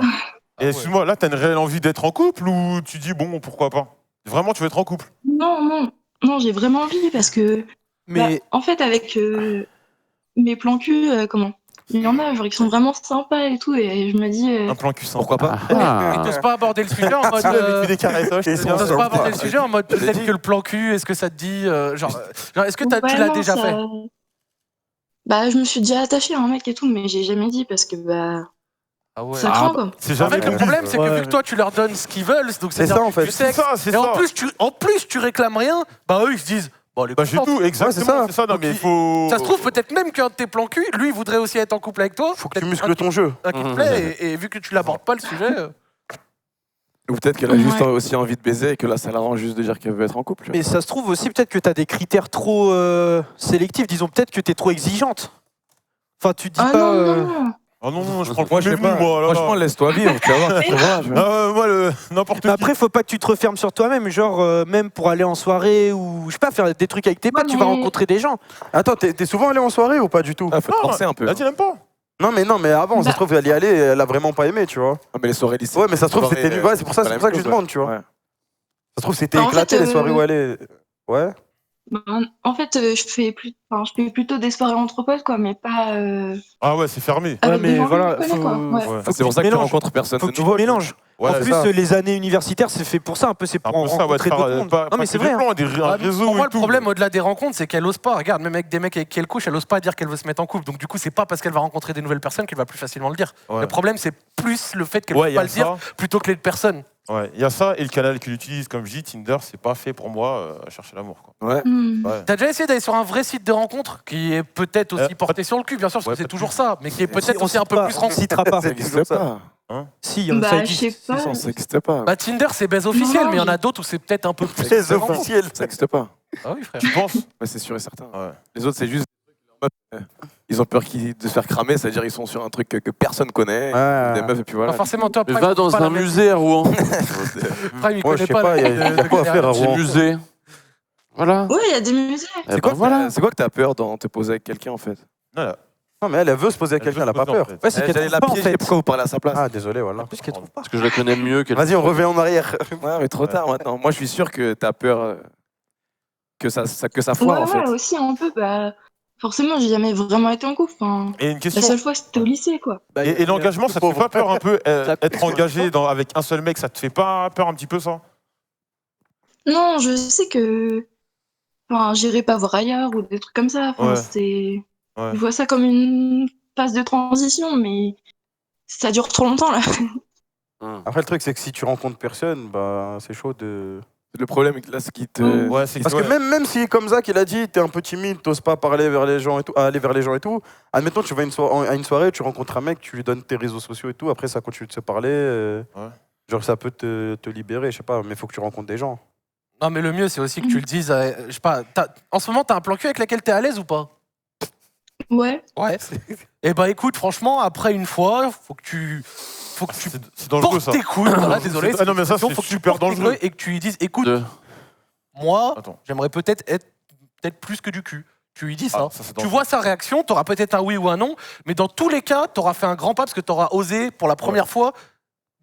et excuse-moi, là, t'as une réelle envie d'être en couple ou tu dis bon, pourquoi pas? Vraiment, tu veux être en couple? Non, j'ai vraiment envie parce que, Mais en fait, avec mes plans cul, il y en a, genre, qui sont vraiment sympas et tout, et je me dis, Un plan cul Pourquoi pas Ah. Ils t'osent pas aborder le sujet en mode. Avec des caresses, Ils t'osent pas aborder le sujet en mode peut-être que le plan cul, est-ce que ça te dit. Genre, est-ce que tu ouais, l'as non, déjà ça- fait je me suis déjà attachée à un mec et tout, mais j'ai jamais dit parce que, Ah ouais. ça craint, quoi. C'est En jamais fait, le dit. problème, c'est que Ouais. vu que toi, tu leur donnes ce qu'ils veulent, donc C'est c'est ça, en fait. du C'est sexe, ça, c'est et en ça. plus, tu réclames rien, bah eux, ils se disent, bon, les Bah, j'ai tout, exactement, ça. c'est ça. Non, Donc, mais il faut. Ça se trouve, peut-être même qu'un de tes plans cul, lui, il voudrait aussi être en couple avec toi. Faut que tu Peut-être muscles ton jeu. un qui te plaît, et vu que tu l'abordes pas le sujet. Ou peut-être qu'elle a juste Ouais. aussi envie de baiser et que là, ça l'arrange juste de dire qu'elle veut être en couple. tu vois. Mais ça se trouve aussi peut-être que tu as des critères trop sélectifs. Disons peut-être que tu es trop exigeante. Enfin, tu dis Ah pas. non. Ah non, je prends le Moi, je premier sais pas. venu, moi. là, là. Franchement, laisse-toi vivre, tu vas voir. tu vas voir, tu vois. Ah, moi, n'importe qui. Mais après, faut pas que tu te refermes sur toi-même. Genre, même pour aller en soirée ou je sais pas, faire des trucs avec tes potes, tu vas mais- rencontrer des gens. Attends, t'es souvent allé en soirée ou pas du tout? Ah, faut te Non, forcer un peu. Là, tu l'aimes pas? Non, mais avant, ça se trouve, elle y allait, elle a vraiment pas aimé, tu vois. Ah, mais les soirées lycées. Ouais, mais ça se trouve, c'était soirées, nul. Ouais, c'est pour ça pas la que je même te chose, demande, tu vois. ouais. Ça se trouve, c'était En éclaté fait, les soirées où elle est. Ouais. En fait, je fais plutôt des soirées entre potes, quoi, mais pas Ah ouais, c'est fermé. avec mais des gens voilà, que je connais, quoi. Ouais. Ouais. Ah, c'est pour ça que tu mélanges. rencontres personne. Faut de que tu nouveau. te mélanges. Ouais, En c'est plus, ça. les années universitaires, c'est fait pour ça, un peu, c'est Un pour peu ça, ouais, rencontrer de faire, d'autres mondes. pas- Non, pas mais que c'est des vrai. plans, hein. un Ouais, réseau pour moi, et le tout. problème au-delà des rencontres, c'est qu'elle ose pas. Regarde, même avec des mecs avec qui elle couche, elle ose pas dire qu'elle veut se mettre en couple. Donc, du coup, c'est pas parce qu'elle va rencontrer des nouvelles personnes qu'elle va plus facilement le dire. Ouais. Le problème, c'est plus le fait qu'elle Ouais, peut y pas a le dire ça. plutôt que les personnes. Ouais, il y a ça et le canal qu'il utilise, comme je dis, Tinder, c'est pas fait pour moi à chercher l'amour. Quoi. Ouais. Ouais. T'as déjà essayé d'aller sur un vrai site de rencontre qui est peut-être aussi porté sur le cul, bien sûr, parce ouais, que c'est peut-être toujours ça, mais qui est peut-être On aussi un cite peu pas, plus on rencontre. citera pas. Ça n'existe pas. Si, Bah, ça je existe. sais pas. Si, Ça n'existe pas. Bah, Tinder, c'est baise officiel, Non, mais il y en a mais- d'autres où c'est peut-être un peu plus. Les différent. officiels. Ça n'existe pas. Ah oui, frère. Tu penses? Ouais, c'est sûr et certain. Ouais. Les autres, c'est juste. Ils ont peur de se faire cramer, c'est-à-dire ils sont sur un truc que personne connaît. Ouais. Des meufs, et puis Pas voilà. forcément toi, Mais Prime, va dans pas la un même- musée à Rouen. Prime, il Ouais, connaît je sais pas. pas, il y a quoi à faire à Petit Rouen. musée. Voilà. Ouais, il y a des musées. Eh ben voilà. C'est quoi que t'as peur de te poser avec quelqu'un en fait? Voilà. Non, mais elle veut se poser à Elle quelqu'un, veut elle a se pas poser, en peur. fait. Ouais, c'est qu'elle J'allais trouve la pas, en piéger, fait. pourquoi vous parlez à sa place? Ah, désolé, voilà. Parce qu'elle trouve pas. Parce que je la connais mieux qu'elle. Vas-y, on revient en arrière. Ouais, mais trop tard maintenant. Moi, je suis sûr que t'as peur que ça foire Ouais, en fait. ouais, aussi un peu. Forcément, j'ai jamais vraiment été en couple. Enfin, Et une la question. seule fois, c'était au lycée, quoi. Et l'engagement, ça te fait pas peur un peu Ça être coûte. engagé avec un seul mec, ça te fait pas peur un petit peu ça? Non, je sais que. Enfin, j'irai pas voir ailleurs ou des trucs comme ça. Enfin, Ouais. c'est. Ouais. Je vois ça comme une phase de transition, mais ça dure trop longtemps, là. Après, le truc, c'est que si tu rencontres personne, bah, c'est chaud de. Le problème, là, ce qui te. Ouais, c'est Parce que même si, comme Zach, il a dit, t'es un peu timide, t'oses pas parler vers les gens et tout, aller vers les gens et tout, admettons, tu vas à une soirée, tu rencontres un mec, tu lui donnes tes réseaux sociaux et tout, après, ça continue de se parler. Ouais. Genre, ça peut te libérer, je sais pas, mais il faut que tu rencontres des gens. Non, mais le mieux, c'est aussi que tu le dises. Je sais pas, en ce moment, t'as un plan cul avec lequel t'es à l'aise ou pas? Ouais. Ouais. Et bah écoute, franchement, après une fois, faut que tu C'est dangereux portes ça. tes couilles. Voilà, désolé. Ah non, mais ça, faut c'est que tu super portes tes dangereux. couilles et que tu lui dises, écoute, Deux. moi, Attends. j'aimerais peut-être être plus que du cul. Tu lui dis ça. Ah, ça, c'est Tu dangereux. vois sa réaction, t'auras peut-être un oui ou un non, mais dans tous les cas, t'auras fait un grand pas parce que t'auras osé pour la première fois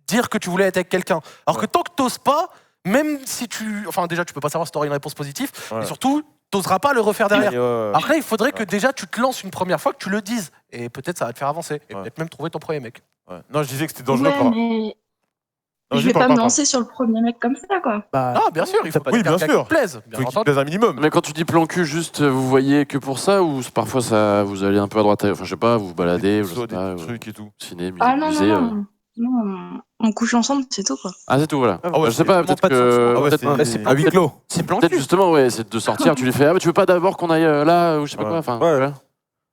dire que tu voulais être avec quelqu'un. Alors que tant que t'oses pas, même si tu, enfin déjà, tu peux pas savoir si t'auras une réponse positive, Ouais. et surtout, t'oseras pas le refaire derrière. Et, ouais. Après, il faudrait que déjà tu te lances une première fois, que tu le dises. Et peut-être ça va te faire avancer. Et Ouais. peut-être même trouver ton premier mec. Ouais. Non, je disais que c'était dangereux. Ouais, mais Non, je dis vais pas me parle. lancer sur le premier mec comme ça, quoi. Bah, Ah, bien sûr, il faut pas Oui, dire bien quelqu'un sûr. qui te plaise. Bien Faut qu'il te entendu. plaise un minimum. Mais quand tu dis plan cul, juste vous voyez que pour ça ou parfois ça vous allez un peu à droite, enfin je sais pas, vous vous baladez, ou je sais Des pas, trucs et tout. ciné, Ah non, musée. non, non. Non, on couche ensemble, c'est tout, quoi. Ah c'est tout voilà. Ah ouais, Je sais pas, vraiment peut-être pas de que Ah ouais, peut-être c'est- À huis clos. c'est plan peut-être cul. justement ouais, c'est de sortir, tu lui fais ah mais tu veux pas d'abord qu'on aille là ou je sais pas Ouais. quoi, enfin Ouais. voilà.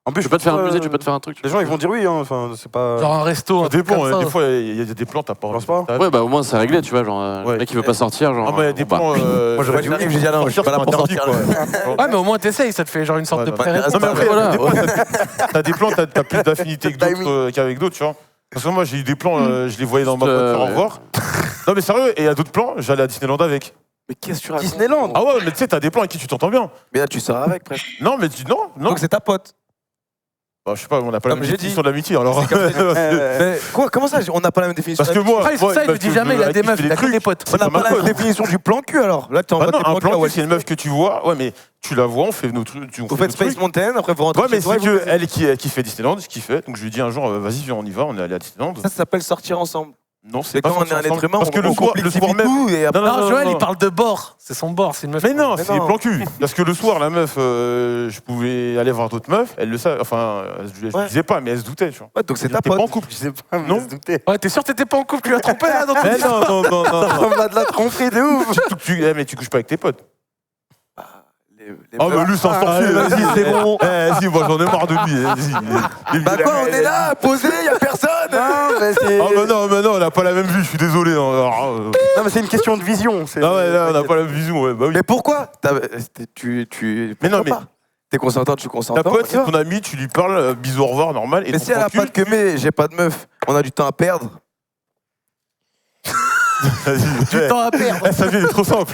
En plus, Tu peux pas te faire un musée, tu peux te faire un truc. Les gens, ils vont dire oui, hein. Enfin, c'est pas. Genre un resto, Ça un truc dépend, comme ça. des fois, il y a des plans, t'as pas. Je pense pas. Ouais, bah au moins c'est réglé, tu vois. Genre, Ouais. le mec il veut pas sortir. Genre, Ah, moi, il y a des bon, plans. Moi, j'aurais dit oui, mais j'ai dit ah non, je suis pas là pour sortir. Ouais, mais au moins t'essayes, ça te fait genre une sorte de Ouais, pré-resto. Non, mais après, Voilà. t'as des plans, t'as plus d'affinité que d'autres, qu'avec d'autres, tu vois. Parce que moi, j'ai eu des plans, je les voyais dans ma voiture, au revoir. Non, mais sérieux, et il y a d'autres plans, j'allais à Disneyland avec. Mais qu'est-ce que tu racontes? Disneyland. Ah ouais, mais tu sais, t'as des plans avec qui tu t'entends bien. Mais là, tu sors avec presque. Non, mais non. Donc c'est ta pote. Bah, je sais pas, on n'a pas la Comme même j'ai définition de l'amitié, alors. Mais quoi, comment ça, on n'a pas la même définition? Parce que moi. Après, c'est ça, il me dit jamais, il a des meufs, il a que des potes. On n'a pas la même définition du plan cul alors. Là, tu Ah envoies non, tes un plans plan cul, cul, c'est une meuf que tu vois, ouais, mais tu la vois, on fait nos trucs. Vous faites Space Mountain, après vous rentrez Ouais, mais chez toi, c'est et vous- que elle qui fait Disneyland, ce qu'il fait. Donc je lui dis un jour, vas-y, viens, on y va, on est allé à Disneyland. Ça s'appelle sortir ensemble. Non, C'est quand on est un être humain, Parce que le soir même. tout et après- Non, Joël, il parle de bord. C'est son bord, c'est une meuf. Mais non, Mais c'est non. plan cul. Parce que le soir, la meuf, je pouvais aller voir d'autres meufs, elle le savait. Enfin, je Ouais. disais pas, mais elle se doutait, tu vois. Ouais, donc c'est ta T'es pas en pote. couple. Je sais pas, mais Non. se douter. Ouais, t'es sûr que t'étais pas en couple, tu l'as trompé là dans ton Mais non, non, On a de la tromperie de ouf. mais tu couches pas avec tes potes. Les Oh, mais meufs. lui, c'est un sorcier. vas-y, c'est bon. Vas-y, moi, j'en ai marre de lui. Vas-y. Bah quoi, on est là, posé, y a personne. Non, mais c'est. Ah, mais non, on n'a pas la même vue, je suis désolé. Non, mais c'est une question de vision. Ah ouais, là, on n'a pas la même vision, ouais, bah oui. Mais pourquoi Mais non, pourquoi mais- pas T'es consentant, tu Ta consentant. pote, on y c'est va. ton ami, tu lui parles, bisous, au revoir, normal. Et Mais ton si elle a plan pas de cul, queumé, j'ai pas de meuf, on a du temps à perdre. vas-y, temps à perdre. sa vie, elle est trop simple.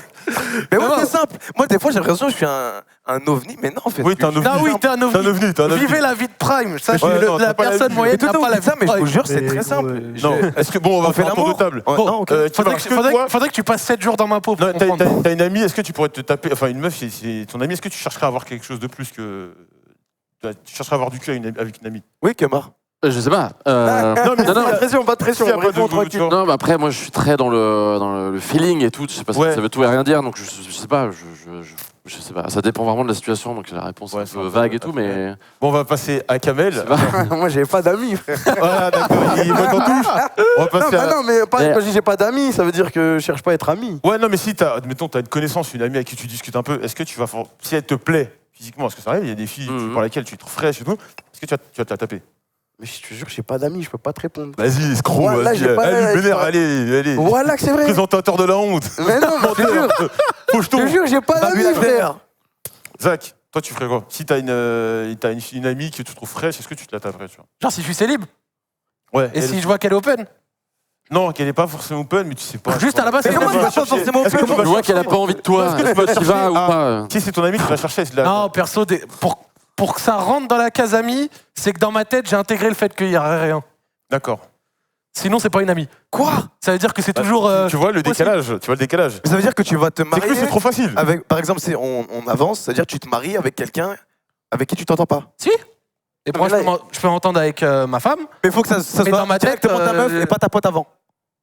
Mais oui, c'est simple. Moi, des fois, j'ai l'impression que je suis un ovni, mais non, en fait. Oui, t'es un ovni. Ah oui, t'es un T'es un ovni. ovni, t'es un ovni. Vivez la vie de Prime. Sache Ouais, que non, t'as la pas la personne vie. moyenne Mais n'a tout pas la vie ça, de mais je vous Prime. jure, c'est très simple. Non, est-ce que bon, on va On fait faire un tour de l'amour table. Ouais, non, ok. Tu vas Faudrait est-ce que toi, faudrait que tu passes 7 jours dans ma peau pour non, comprendre. t'as une amie, est-ce que tu pourrais te taper, enfin une meuf, c'est ton amie, est-ce que tu chercherais à avoir quelque chose de plus que. Tu chercherais à avoir du cul avec une amie? Oui, Kemar. Je sais pas. Non, mais non, non, Pas de pression, pas de pression. s'il y a pas de Réponds goût, tranquille. tu vois. Non, mais après, moi, je suis très dans le feeling et tout. Je sais pas si Ouais. ça veut tout et rien dire, donc je sais pas. Je sais pas. Ça dépend vraiment de la situation, donc la réponse est Ouais, un c'est peu un peu- vague et tout, mais. Bon, on va passer à Kamel. C'est pas- Moi, j'avais pas d'amis, frère. Voilà, d'accord, il vote en touche. On va Non, passer bah à. non, mais pas, Mais- quand je dis j'ai pas d'amis, ça veut dire que je cherche pas à être ami. Ouais, non, mais si admettons, t'as une connaissance, une amie avec qui tu discutes un peu, est-ce que tu vas. Si elle te plaît physiquement, parce que ça arrive, il y a des filles Mhm. par lesquelles tu te trouves fraîche et tout, est-ce que tu vas te la taper? Mais je te jure, j'ai pas d'amis, je peux pas te répondre. Vas-y, escroc, Voilà, vas-y. j'ai pas- Allez, vénère, pas- allez. Voilà que c'est vrai. Présentateur de la honte. Mais non, mais je te jure, je Faucheton. te jure, j'ai pas d'amis, frère. Zach, toi, tu ferais quoi? Si t'as une amie que tu trouves fraîche, est-ce que tu te la taperais, tu vois? Genre, si je suis célib Ouais. et si je vois qu'elle est open, Non, qu'elle est pas forcément open, mais tu sais pas. juste à la base, Mais c'est comment bon. tu vas pas forcément Est-ce que tu Je vas vois qu'elle a chercher- pas envie de toi. Est-ce que tu Est-ce vas que tu vas chercher ou à- pas Si c'est ton ami, tu vas chercher. c'est de la- Non, perso, pour que ça rentre dans la case amie, c'est que dans ma tête, j'ai intégré le fait qu'il y aurait rien. D'accord. Sinon, c'est pas une amie. Quoi? Ça veut dire que c'est toujours. Tu vois le possible. décalage. Tu vois le décalage. Ça veut dire que tu vas te C'est que marier lui, c'est trop facile. avec, par exemple, on avance, c'est-à-dire que tu te maries avec quelqu'un avec qui tu t'entends pas. Si. Et moi, je peux m'entendre avec ma femme. Mais il faut que ça Mais soit dans ma tête, directement ta meuf et pas ta pote avant.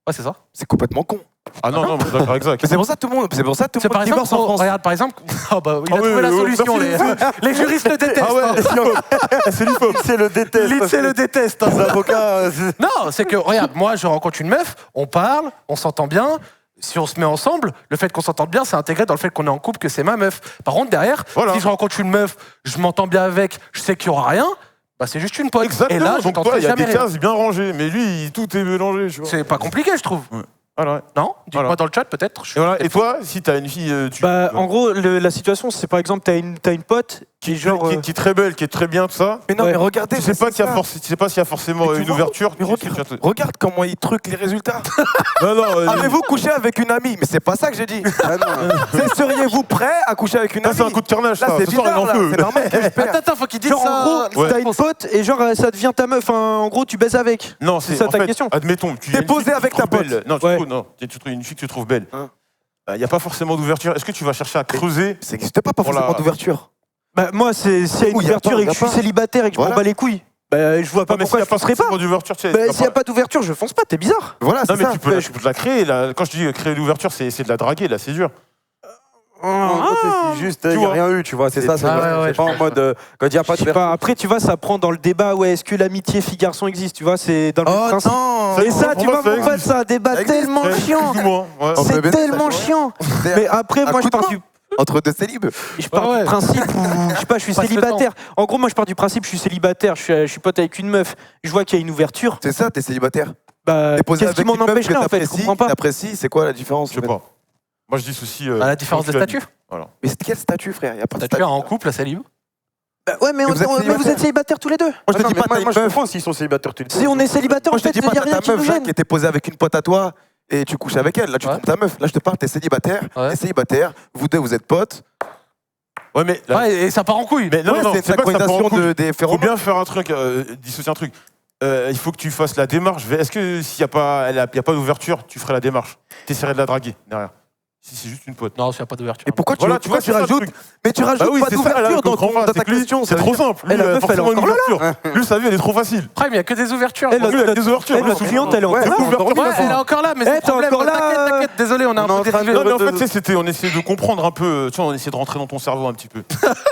Ouais, c'est ça. C'est complètement con. Ah non, non, je suis d'accord avec Zach. Mais c'est pour ça que tout le monde, c'est pour ça que tout C'est le par monde exemple, divorce en France. regarde, par exemple, ah bah, il a Ah oui, trouvé la oui, solution. merci. Les juristes le détestent. Ah ouais, hein. c'est l'hip-hop. C'est le déteste. Lindsay le déteste. hein. Les avocats. Non, c'est que, regarde, moi, je rencontre une meuf, on parle, on s'entend bien. Si on se met ensemble, le fait qu'on s'entende bien, c'est intégré dans le fait qu'on est en couple, que c'est ma meuf. Par contre, derrière, Voilà. si je rencontre une meuf, je m'entends bien avec, je sais qu'il n'y aura rien, bah c'est juste une pote. Exactement. Et là, je donc toi, tenterai il y a jamais des rien. cases bien rangées, mais lui, tout est mélangé, tu vois. C'est pas compliqué, je trouve. Voilà, ouais. Non Dites-moi Voilà. dans le chat, peut-être. Et voilà. Et toi, si t'as une fille, tu. Bah, en gros, la situation, c'est par exemple, t'as une pote qui est genre. qui est très belle, qui est très bien, tout ça. Mais non, Ouais. mais regardez. Tu sais pas c'est qu'il y a ça. tu sais pas s'il y a forcément Mais tu une vois, ouverture. Mais regarde comment ils truquent les résultats. Non, non. Avez-vous couché avec une amie? Mais c'est pas ça que j'ai dit. Seriez-vous prêt à coucher avec une Ça, amie? c'est un coup de carnage, Là, ça. c'est Ce soir, il bizarre, en là. peut. C'est normal que je perds. Attends, faut qu'il dise Genre, ça. en gros, t'as une pote et genre, ça devient ta meuf. Enfin, en gros, tu baises avec. Non, C'est c'est ça en ta fait, question. admettons, tu T'es as une posé fille que avec tu trouves ta pote. belle. Non, Ouais. tu trouves une fille que tu trouves belle. Hein. Il n'y a pas forcément d'ouverture. Est-ce que tu vas chercher à creuser? Ça n'existe pas Pour la- forcément d'ouverture. Bah, moi, s'il y a une Où y a ouverture pas, et que y a je suis pas. célibataire et que je Voilà. m'en bats les couilles, bah, je vois pas Non, mais pourquoi s'il je n'y a pas foncerais pas. forcément d'ouverture, tu sais. Bah, t'as s'il y a pas d'ouverture, je fonce pas, t'es bizarre. Voilà, Non, c'est mais ça. tu peux la créer. Quand je dis créer l'ouverture, c'est de la draguer, là, c'est dur. C'est juste, il n'y a vois. rien eu, tu vois. C'est ça, c'est Ah, vrai. ouais, C'est pas en mode. Quand il n'y a pas Je sais de pas. Après, tu vois, ça prend dans le débat, ouais, est-ce que l'amitié fille-garçon existe, tu vois, c'est dans le même Oh principe. non. Et ça, pour tu moi, vois, ça mon pote, existe. c'est un débat Ça existe, tellement chiant. Plus ou moins, ouais. Oh, C'est bébé, tellement ça, chiant. Mais après, Un moi, coup je de pars main. du. entre deux célibes. Je pars Ouais. du principe où, je sais pas, je suis Passe le célibataire. En gros, moi, je pars du principe, je suis célibataire, je suis pote avec une meuf, je vois qu'il y a une ouverture. C'est ça, t'es célibataire. Bah, T'es posé qu'est-ce qui avec m'en une meuf empêcherait, que en fait? Je t'apprécies, comprends pas. t'apprécies, c'est quoi la différence Je sais pas. Moi, je dis ceci. À la différence de comme tu l'as statut. dit. Mais c'est quel statut, frère? Y a pas de Statut en couple, célib. Bah, ouais, mais, Mais vous êtes mais vous célibataire. êtes célibataires tous les deux. Moi, je te Non, dis mais pas, t'as moi, une je meuf. comprends s'ils sont célibataires tous les deux. Si on est célibataire, en Moi, je te fait, dis il pas, y a t'as rien ta qui meuf, nous Jacques, gêne. qui était posée avec une pote à toi et tu couches avec elle. Là, tu Ouais. trompes ta meuf. Là, je te parle, t'es célibataire. Ouais. T'es célibataire. Vous deux, vous êtes potes. Ouais, mais. là- Ouais, et ça part en couille. Mais non, Ouais, non, c'est c'est pas que ça part en synchronisation couille. des Faut phéromones. bien faire un truc, dissocier un truc. Il faut que tu fasses la démarche. Est-ce que s'il n'y a pas d'ouverture, tu ferais la démarche? T'essaierais de la draguer derrière. Si c'est juste une pote. Non, s'il n'y a pas d'ouverture. Et pourquoi Voilà, tu vois, tu c'est ça, le rajoutes? truc. Mais tu rajoutes Bah oui, pas c'est ça, là, d'ouverture je comprends pas, dans c'est ta que lui, question. c'est trop simple. Lui, la meuf, elle est forcément une encore là, ouverture. Lui, sa vie, elle est trop facile. Prime, il n'y a que des ouvertures. Eh, Lui, il a des ouvertures. Eh, notre cliente, elle est encore là. Ouais, elle est encore là, mais c'est Eh, le t'es problème. encore là. T'inquiète, désolé, on a un On est en peu train de- dérivé. Non, mais en fait, tu sais, on essayait de comprendre un peu, tu vois, on essayait de rentrer dans ton cerveau un petit peu.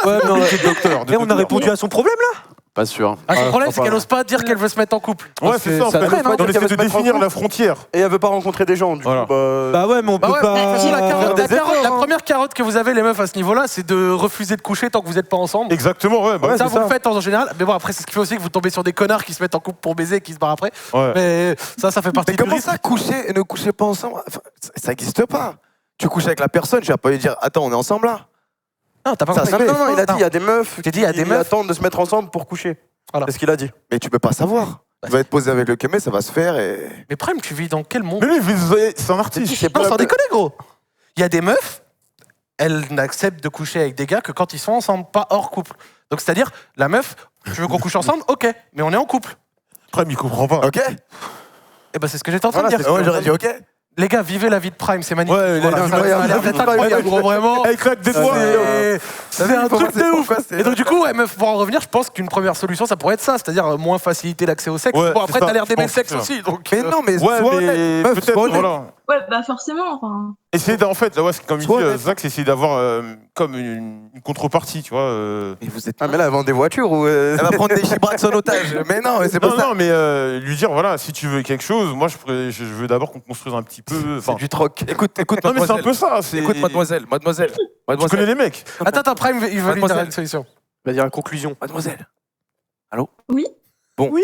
Ouais, mais De docteur. Et on a répondu à son problème là. Pas sûr. Ah, son problème, je c'est crois qu'elle pas. n'ose pas dire qu'elle veut se mettre en couple. Ouais, c'est ça, en fait. traîne, hein. On Elle essaie veut de se mettre en définir couple. la frontière. Et elle veut pas rencontrer des gens, du Voilà. coup, bah. Bah ouais, mais on peut Bah ouais, pas. si, la des efforts, la hein. première carotte que vous avez, les meufs, à ce niveau-là, c'est de refuser de coucher tant que vous n'êtes pas ensemble. Exactement, ouais. Bah, Ouais, Ça, c'est vous le ça. faites en général. Mais bon, après, c'est ce qui fait aussi que vous tombez sur des connards qui se mettent en couple pour baiser et qui se barrent après. ouais. Mais ça fait partie Mais du comment risque. ça, coucher et ne coucher pas ensemble? Enfin, ça n'existe pas. Tu couches avec la personne, tu vas pas lui dire attends, on est ensemble là. Non, t'as pas Ça, compris. ça fait- Non, il a dit, il y a des meufs J'ai dit, il y a des qui meufs. attendent de se mettre ensemble pour coucher. Voilà. C'est ce qu'il a dit. Mais tu peux pas savoir. Tu vas être posé avec le kémé, ça va se faire et. Mais Prime, tu vis dans quel monde? Mais lui, c'est un artiste. Non, sans déconner, gros. Il y a des meufs, elles n'acceptent de coucher avec des gars que quand ils sont ensemble, pas hors couple. Donc, c'est-à-dire, la meuf, tu veux qu'on couche ensemble? Ok, mais on est en couple. Prime, il comprend pas. Ok? Et ben, c'est ce que j'étais en train Voilà, de c'est dire. Ouais, j'aurais dit ok. Les gars, vivez la vie de Prime, c'est magnifique. Ouais, Voilà, il ça a- a l'air d'être incroyable, gros, vraiment. Elle claque des doigts. C'est un Pourquoi truc de c'est- ouf. pourquoi c'est- Et donc, du coup, ouais, meuf, pour en revenir, je pense qu'une première solution, ça pourrait être ça, c'est-à-dire moins faciliter l'accès au sexe. Ouais, Bon, après, c'est ça, t'as l'air je d'aimer le pense, sexe c'est ça. aussi, donc. Mais non, mais Ouais, sois mais honnête. Meuf, peut-être, sois honnête. voilà. Ouais, bah forcément, enfin. Essayer en fait, là, ouais, c'est comme il Soit dit, honnête. Zach, c'est essayer d'avoir comme une contrepartie, tu vois. Mais vous êtes. Ah, mais là, elle vend des voitures ou. Elle va prendre des chibrax en otage. Mais non, mais c'est pas Non, ça. non, mais lui dire, voilà, si tu veux quelque chose, moi, je veux d'abord qu'on construise un petit peu. C'est Enfin, du troc. Écoute, non, mais c'est un mademoiselle. peu ça. c'est- Écoute, mademoiselle. Tu connais les mecs. Attends, Prime, il veut lui Mademoiselle. dire une solution. Va dire la conclusion. Mademoiselle. Oui. Bon. Oui.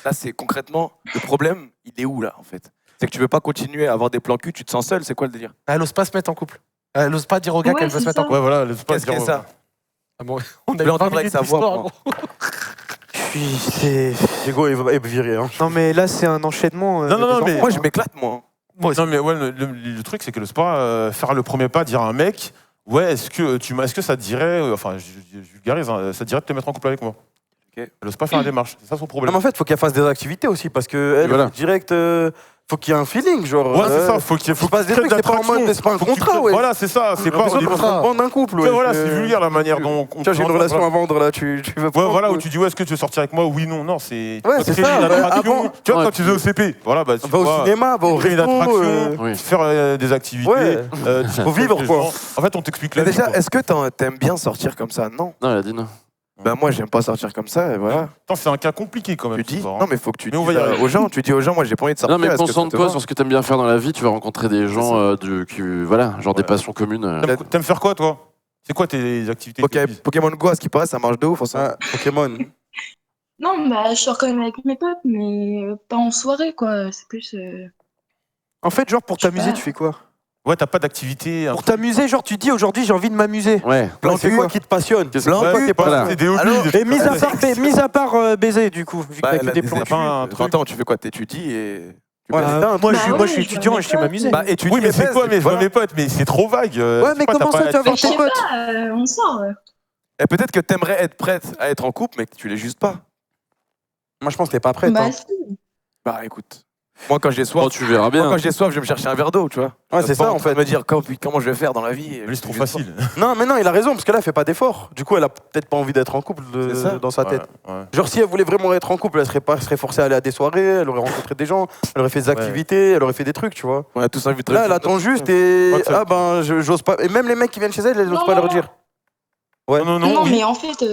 Là, c'est concrètement le problème. Il est où là, en fait? C'est que tu veux pas continuer à avoir des plans cul. Tu te sens seul. C'est quoi le délire? Elle ose pas se mettre en couple. Elle ose pas dire au gars Ouais, qu'elle veut se c'est mettre en ça. couple. Ouais, voilà, laisse pas Qu'est-ce que dire. c'est ça? Ah bon, on Je vais a entendre avec sa voix, moi. Puis c'est. Diego, il va virer. Hein. Non mais là c'est un enchaînement. Non, non, non, des mais- enfants, Moi, hein. je m'éclate, moi. Non, mais ouais, le truc, c'est que le sport, faire le premier pas, dire à un mec, ouais, est-ce que ça te dirait, enfin, je vulgarise, hein, ça te dirait de te mettre en couple avec moi? Ok. Elle ose pas faire la démarche, c'est ça son Non, problème. mais en fait, faut qu'elle fasse des activités aussi parce que elle, voilà. direct, faut qu'il y ait un feeling, genre. Ouais, c'est ça, faut qu'il se passe des trucs, c'est pas en mode, c'est pas un contrat, ouais. Voilà, c'est ça, c'est pas L'impression au début. qu'on se vend un couple, Ouais, ouais. voilà, c'est vulgaire la manière dont Tu vois, j'ai une relation à vendre là, tu veux Ouais, prendre, voilà, où ouais. tu dis, ouais, est-ce que tu veux sortir avec moi? Oui, non, non, c'est. Ouais, c'est créer ça, une bah, attraction. avant- Tu vois, Ouais, quand tu vas au CP, voilà, bah, tu Va au vois, cinéma, va au créer resto. une attraction, Oui. faire des activités. Ouais. Faut vivre, quoi. En fait, on t'explique Mais la vie. déjà, quoi. est-ce que t'aimes bien sortir comme ça? Non. Non, elle a dit non. Ben moi, j'aime pas sortir comme ça. Et voilà. Attends, c'est un cas compliqué quand même. Tu dis. ce sport, hein. Non, mais faut que tu Mais on dises va y arriver. aux gens. Tu dis aux gens, moi, j'ai pas envie de sortir. Non, mais est-ce que ça te concentre-toi va? sur ce que t'aimes bien faire dans la vie. Tu vas rencontrer des gens voilà, genre des Ouais. passions communes. T'aimes faire quoi, toi? C'est quoi tes activités? Pokémon Go, à ce qui paraît, ça marche de ouf. Ah, Pokémon. Non, bah, je sors quand même avec mes potes, mais pas en soirée, quoi. C'est plus. En fait, genre pour Je sais t'amuser, pas. tu fais quoi? Ouais, t'as pas d'activité. Pour t'amuser, genre tu dis aujourd'hui j'ai envie de m'amuser. Ouais. Plan, c'est quoi qui te passionne Plan Ouais, cul, c'est pas voilà. c'est des hobbies. Alors, des Et mis trucs à part baiser du coup, vu que Bah, t'as que elle a des des plans. études. pas un truc. Attends, tu fais quoi? T'étudies et. tu Ouais, baises. moi, Bah je ouais, suis je étudiant vois et je sais mes m'amuser. Bah, étudies. Oui, mais et c'est baise, quoi? Mais je vois voilà. mes potes, mais c'est trop vague. Ouais, mais c'est quoi, comment t'as ça, pas tu vas la- voir Mais je tes sais potes? pas, on sort. Et peut-être que t'aimerais être prête à être en couple, mais que tu l'es juste pas. Moi, je pense que t'es pas prête. Bah, hein. si. Bah écoute. Moi, quand j'ai soif, Oh, tu verras moi, bien. quand j'ai soif, je vais me chercher un verre d'eau, tu vois. Ouais, c'est Pas ça, en train de fait. me dire comment je vais faire dans la vie. Mais c'est trop Juste pas. facile. Non, mais non, il a raison, parce que là, elle fait pas d'effort. Du coup, elle a peut-être pas envie d'être en couple C'est ça. dans sa tête. Ouais, ouais. Genre, si elle voulait vraiment être en couple, elle serait forcée à aller à des soirées, elle aurait rencontré des gens, elle aurait fait des activités, elle aurait fait des trucs, tu vois. On a tous envie de Là, elle attend juste et. Ouais, ça- Ah ben, j'ose pas. Et même les mecs qui viennent chez elle, elle n'ose Non, pas non, leur non. dire. Ouais. Non, Non, non, oui. mais en fait,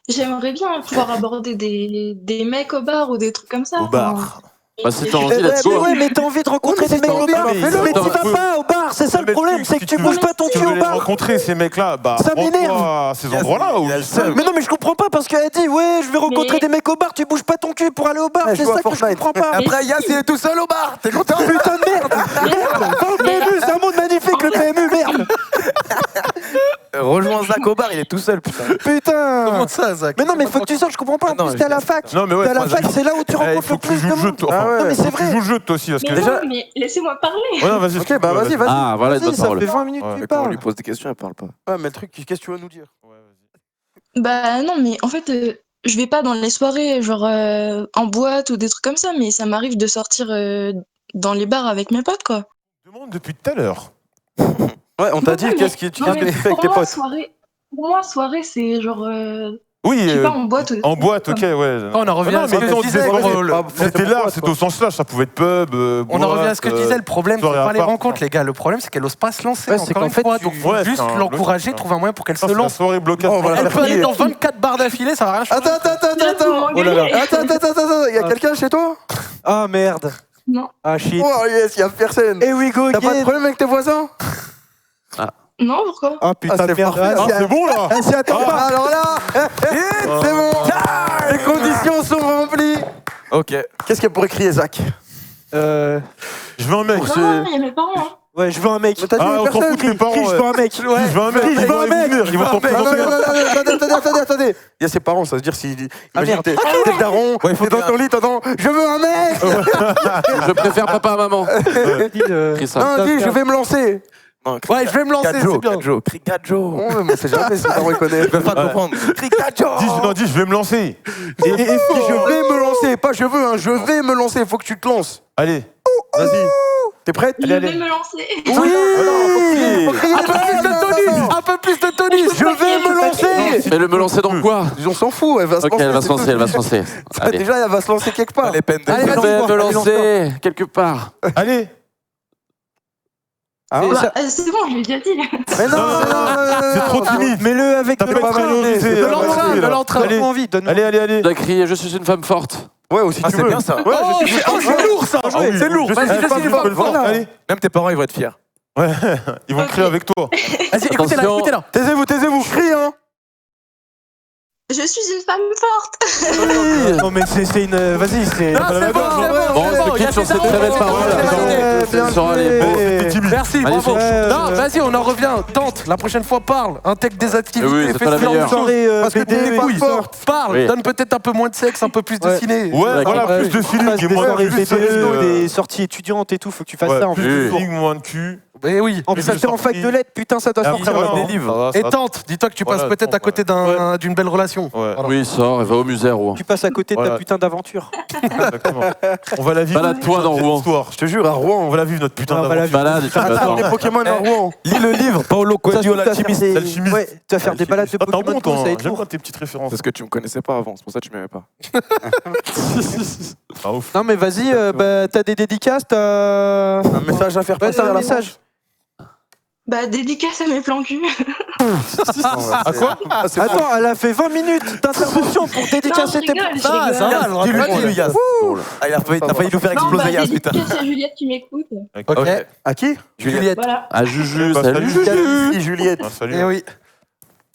j'aimerais bien pouvoir aborder des mecs au bar ou des trucs comme ça. Au bar. Bah, si Et t'as je- envie, let's go. Ouais, mais t'as envie de rencontrer des mecs au bar. mais Mais tu attends, vas pas au bar. bar, c'est ça le Mais problème, si c'est que tu veux- bouges pas ton tu cul veux au les bar. rencontrer, ces mecs-là, bah, Ça m'énerve. rends-toi à ces endroits-là. où ils sont. Mais non, mais je comprends pas parce qu'elle a dit ouais, je vais rencontrer Mais- des mecs au bar, tu bouges pas ton cul pour aller au bar, Ouais, c'est je joue à ça que je Fortnite. comprends pas. Après, Yass, il est tout seul au bar. T'es content? Putain de merde. Va au PMU, c'est un monde magnifique le PMU, merde. Rejoins Zach au bar, il est tout seul, putain. Putain. Comment ça, Zach? Mais non, mais faut que tu sortes, je comprends pas. En Non, plus, t'es à la fac. Non, mais ouais, T'es à la fac, c'est là où tu il rencontres faut le que tu plus joues de le jeu, monde. toi. Ah ouais. Non, mais c'est Tu vrai. joues le jeu, toi aussi. Parce Mais que non, déjà. mais laissez-moi parler. Ouais, non, vas-y. Ok, bah vas-y, vas-y. Ah, voilà, Vas-y, bonne ça parole. fait 20 minutes Ouais. que tu Quand on parles. lui pose des questions, elle parle pas. Ouais, mais le truc, qu'est-ce que tu vas nous dire? Bah non, mais en fait, je vais pas dans les soirées, genre en boîte ou des trucs comme ça, mais ça m'arrive de sortir dans les bars avec mes potes, quoi. Je demande depuis tout à l'heure. Ouais, on t'a dit Ouais, qu'est-ce que mais- tu non, mais fais avec tes pour moi, potes. Pour moi, soirée, c'est genre. Oui, Je sais pas, en boîte ou des en trucs boîte, comme ok, ça. ouais. On en revient Non, à ce mais que non, je disais. c'est gros, le- C'était là, c'était au sens large, ça pouvait être pub. On en revient à ce que je disais, le problème, c'est soirée pas à les part. rencontres, les gars. Le problème, c'est qu'elle ose pas se lancer. Ouais, c'est Encore qu'en une fait, fois, tu- donc faut Ouais, juste c'est un l'encourager, bloc. trouver un moyen pour qu'elle se La lance. soirée blocage. Oh, voilà. Elle peut aller Prier. dans 24 bars d'affilée, ça va rien changer. Attends. Oh là là. Attends, il y a quelqu'un chez toi? Ah merde. Non. Ah shit. Oh yes, il y a personne. Here we go T'as pas de again. problème avec tes voisins? Non, pourquoi? Ah putain Ah, de c'est merde. parfait. Ah, c'est bon là. Ah, si, attends pas. Alors là, c'est bon. Les conditions sont remplies. Ok. Qu'est-ce qu'elle pourrait crier, Zach? Euh, Je veux un mec. Non, il y a mes parents. Hein. Ouais, je veux un mec. Mais t'as dit Ah, on s'en personne. fout de tes parents. Crie, je veux un mec. Je veux un mec. Crie, je veux un mec. Ils vont t'en Ah, non, présenter. non, attendez. Il y a ses parents, ça veut dire s'il. Ah, merde. T'es le daron, Ouais, faut t'es dans qu'il y ton lit, t'entends. Je veux un mec. Je préfère papa à maman. Crie ça. Non, dis, je vais me lancer. Ouais, je vais me lancer, c'est Gadjo, bien. Gadjo, crie Gadjo. Oh, mais on sait jamais si le daron il connaît. Je vais pas te comprendre. Crie Gadjo. Dis, je vais me lancer. Et je vais me lancer, pas je veux, hein, je vais me lancer, faut que tu te lances. Allez. Vas-y. T'es prête? Je vais me lancer. Oui. Faut crier. Un peu plus de tonus. Un peu plus de tonus. Je vais me lancer. Mais le me lancer dans quoi? On s'en fout, elle va se Ok, lancer. elle va se c'est lancer, tout. elle va se lancer. Allez. Déjà, elle va se lancer quelque part. Les peines de Allez, Je vas-y, vais lance-toi, me allez, lancer quelque part. Allez. Ah, ouais. Bah, c'est bon, je l'ai déjà dit. Mais non, C'est trop timide. Mets-le avec T'as de pas l'entrain. valorisé, De là. l'entrain, de l'entrain. Allez. Donne-moi envie, donne-moi Allez. Je dois crier, je suis une femme forte. Ouais, aussi Ah, tu c'est veux. bien ça. Ouais, Oh, je suis c'est lourd ça. Ah oui, C'est lourd. je Vas-y, suis je suis une pas femme forte. Allez. Même tes parents, ils vont être fiers. Ouais. Ils vont Ok. crier avec toi. Vas-y, écoutez-la, Attention. écoutez-la. Taisez-vous, crie, hein. Je suis une femme forte. Non mais c'est une. Vas-y, c'est. Ah, c'est bon, Bon, on se il y a quitte sur des cette darons, très belle c'est parole. bon, c'est bien Ce sera les joué. mots. C'était timide. Merci, Magnifique. bravo. Ouais, Non, ouais. vas-y, on en revient. Tente, la prochaine fois, parle. Intègre des activités. Oui, c'est fais pas la ce genre de meilleure. choses. Soirée Parce que BD, t'es pas oui. forte. Parle, Oui. donne peut-être un peu moins de sexe, un peu plus de Ouais. ciné. Ouais, voilà, Ouais. plus de feeling Passe et des moins soirées de BDE, des sorties étudiantes et tout, faut que tu fasses ça en plus plus. de feeling, moins de cul. Mais oui. En plus, ça t'es en fac de lettres, putain, ça doit Ah, sortir. ça va, maintenant. des livres. Et tente, dis-toi que tu passes Voilà, peut-être à côté d'une belle relation. Ouais, Oui, sors et va au musée, Rouen. Tu passes à côté de ta Voilà. putain d'aventure. exactement. On va la vivre. Balade-toi dans cette Rouen. histoire. Je te jure, à Rouen, on va la vivre notre putain Ah, on va la d'aventure. Balade et tu vas Attends, attendre. les Pokémon à Rouen. Lis le livre, Paolo Ça se Coelho, trouve, tu vas faire l'alchimiste. des- L'alchimiste. Ouais, tu vas faire des balades de Ah, t'es Pokémon, bon, tout ça toi. et J'aime tout. pas tes petites références. Parce que tu me connaissais pas avant, c'est pour ça que tu m'aimais pas. Ah, ouf. Non mais vas-y, bah, t'as des dédicaces, t'as. Un message à faire Ouais, passer t'as à un la message. Bah, dédicace à mes plans cul. À quoi? Attends, elle a fait 20 minutes d'intervention pour dédicacer Non, tes je rigole, je Ah, ça rigole. va, Dis-lui, le dis-lui, Yas. Ah, il a failli nous faire Non, exploser bah, Yas, putain. dédicace à Juliette qui m'écoute. Ok. À qui? Juliette. Voilà. Ah, Juju, Bah, salut salut. Juju. Si, Juliette. Ah, salut. Eh oui.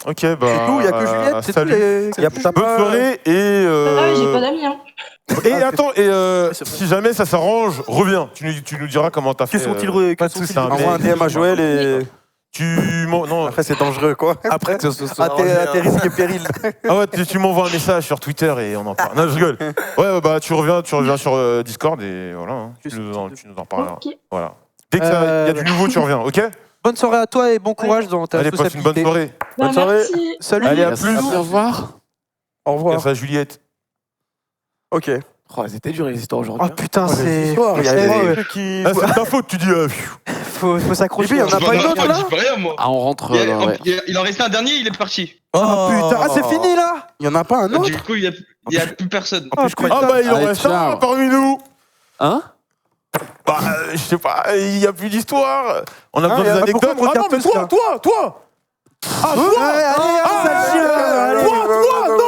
Ok, bah. C'est tout, il y a que Juliette, c'est tout. Salut. Y a t'as Bonne pas- soirée et. Ah, j'ai pas d'amis, hein. Et attends, si jamais ça s'arrange, reviens. Tu nous diras comment t'as fait. Que sont-ils Pas de soucis. Envoie un DM à Joël et. Non. Après, c'est dangereux, quoi. Après, À tes risques et périls. Ah ouais, tu m'envoies un message sur Twitter et on en parle. Non, je rigole. Ouais, bah tu reviens sur Discord et voilà. hein. Tu nous en parleras. Ok. Voilà. Dès qu'il y a du nouveau, tu reviens, ok? Bonne soirée à toi et bon courage dans ta Allez, passe une bonne sociabilité. soirée. Bah, Bonne soirée. merci. Salut. Allez, à Merci. plus. Au revoir. Au revoir. Merci à Juliette. Ok. Oh, elles étaient dures les histoires Oh aujourd'hui. putain, c'est. Il y a Ouais, des ouais. trucs qui. Ah, c'est ta faute, tu dis. Faut s'accrocher. Bébé, il y en a Je pas une vois autre rien, là? je dis rien, moi. Ah, on rentre dans. Ouais. Il en restait un dernier, il est parti. Oh putain, ah c'est fini là. Il y en a pas un autre? Du coup, il y a plus personne. Ah, Ah bah il en Allez, reste un ciao. parmi nous. Hein? Bah je sais pas, il y a plus d'histoire. On a besoin y a- des anecdotes. pourquoi on Ah non regarde mais tous, là toi. Ah toi. Allez, sale chien, allez.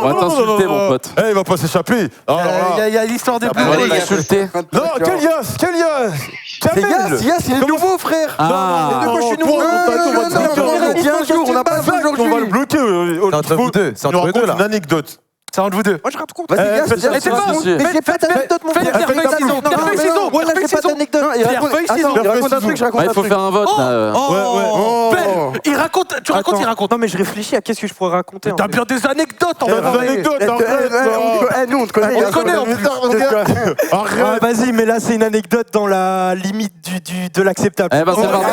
On va t'insulter, mon pote. Eh, il va pas s'échapper. Alors là. Il y a l'histoire des On bleus. va ouais, t'insulter. Non, quel Yas. C'est Yass, c'est les nouveaux, frère. Ah. Moi, je suis nouveau. Viens un jour, on n'a pas ça On va le aujourd'hui. bloquer. C'est entre vous deux, c'est entre vous deux, là. Une anecdote. C'est entre vous deux. Moi, je raconte. Vas-y, Yass, faites ça, mais faites ça. j'ai pas d'anecdote, mon Faites frère. pierre, feuille, ciseaux. Pierre, feuille, ciseaux. Voilà, j'ai pas d'anecdote. Il raconte un truc, je raconte Bah, un il faut truc. faire un vote. là. Oh. Ben, il raconte, tu racontes, il raconte. Non, mais je réfléchis à qu'est-ce que je pourrais raconter. en T'as fait. bien des anecdotes en Des vrai. anecdotes, arrête. Nous, on te connaît. On te connaît, en plus. Ah, Arrête. vas-y, mais là, c'est une anecdote dans la limite de l'acceptable. Eh ben, c'est parti.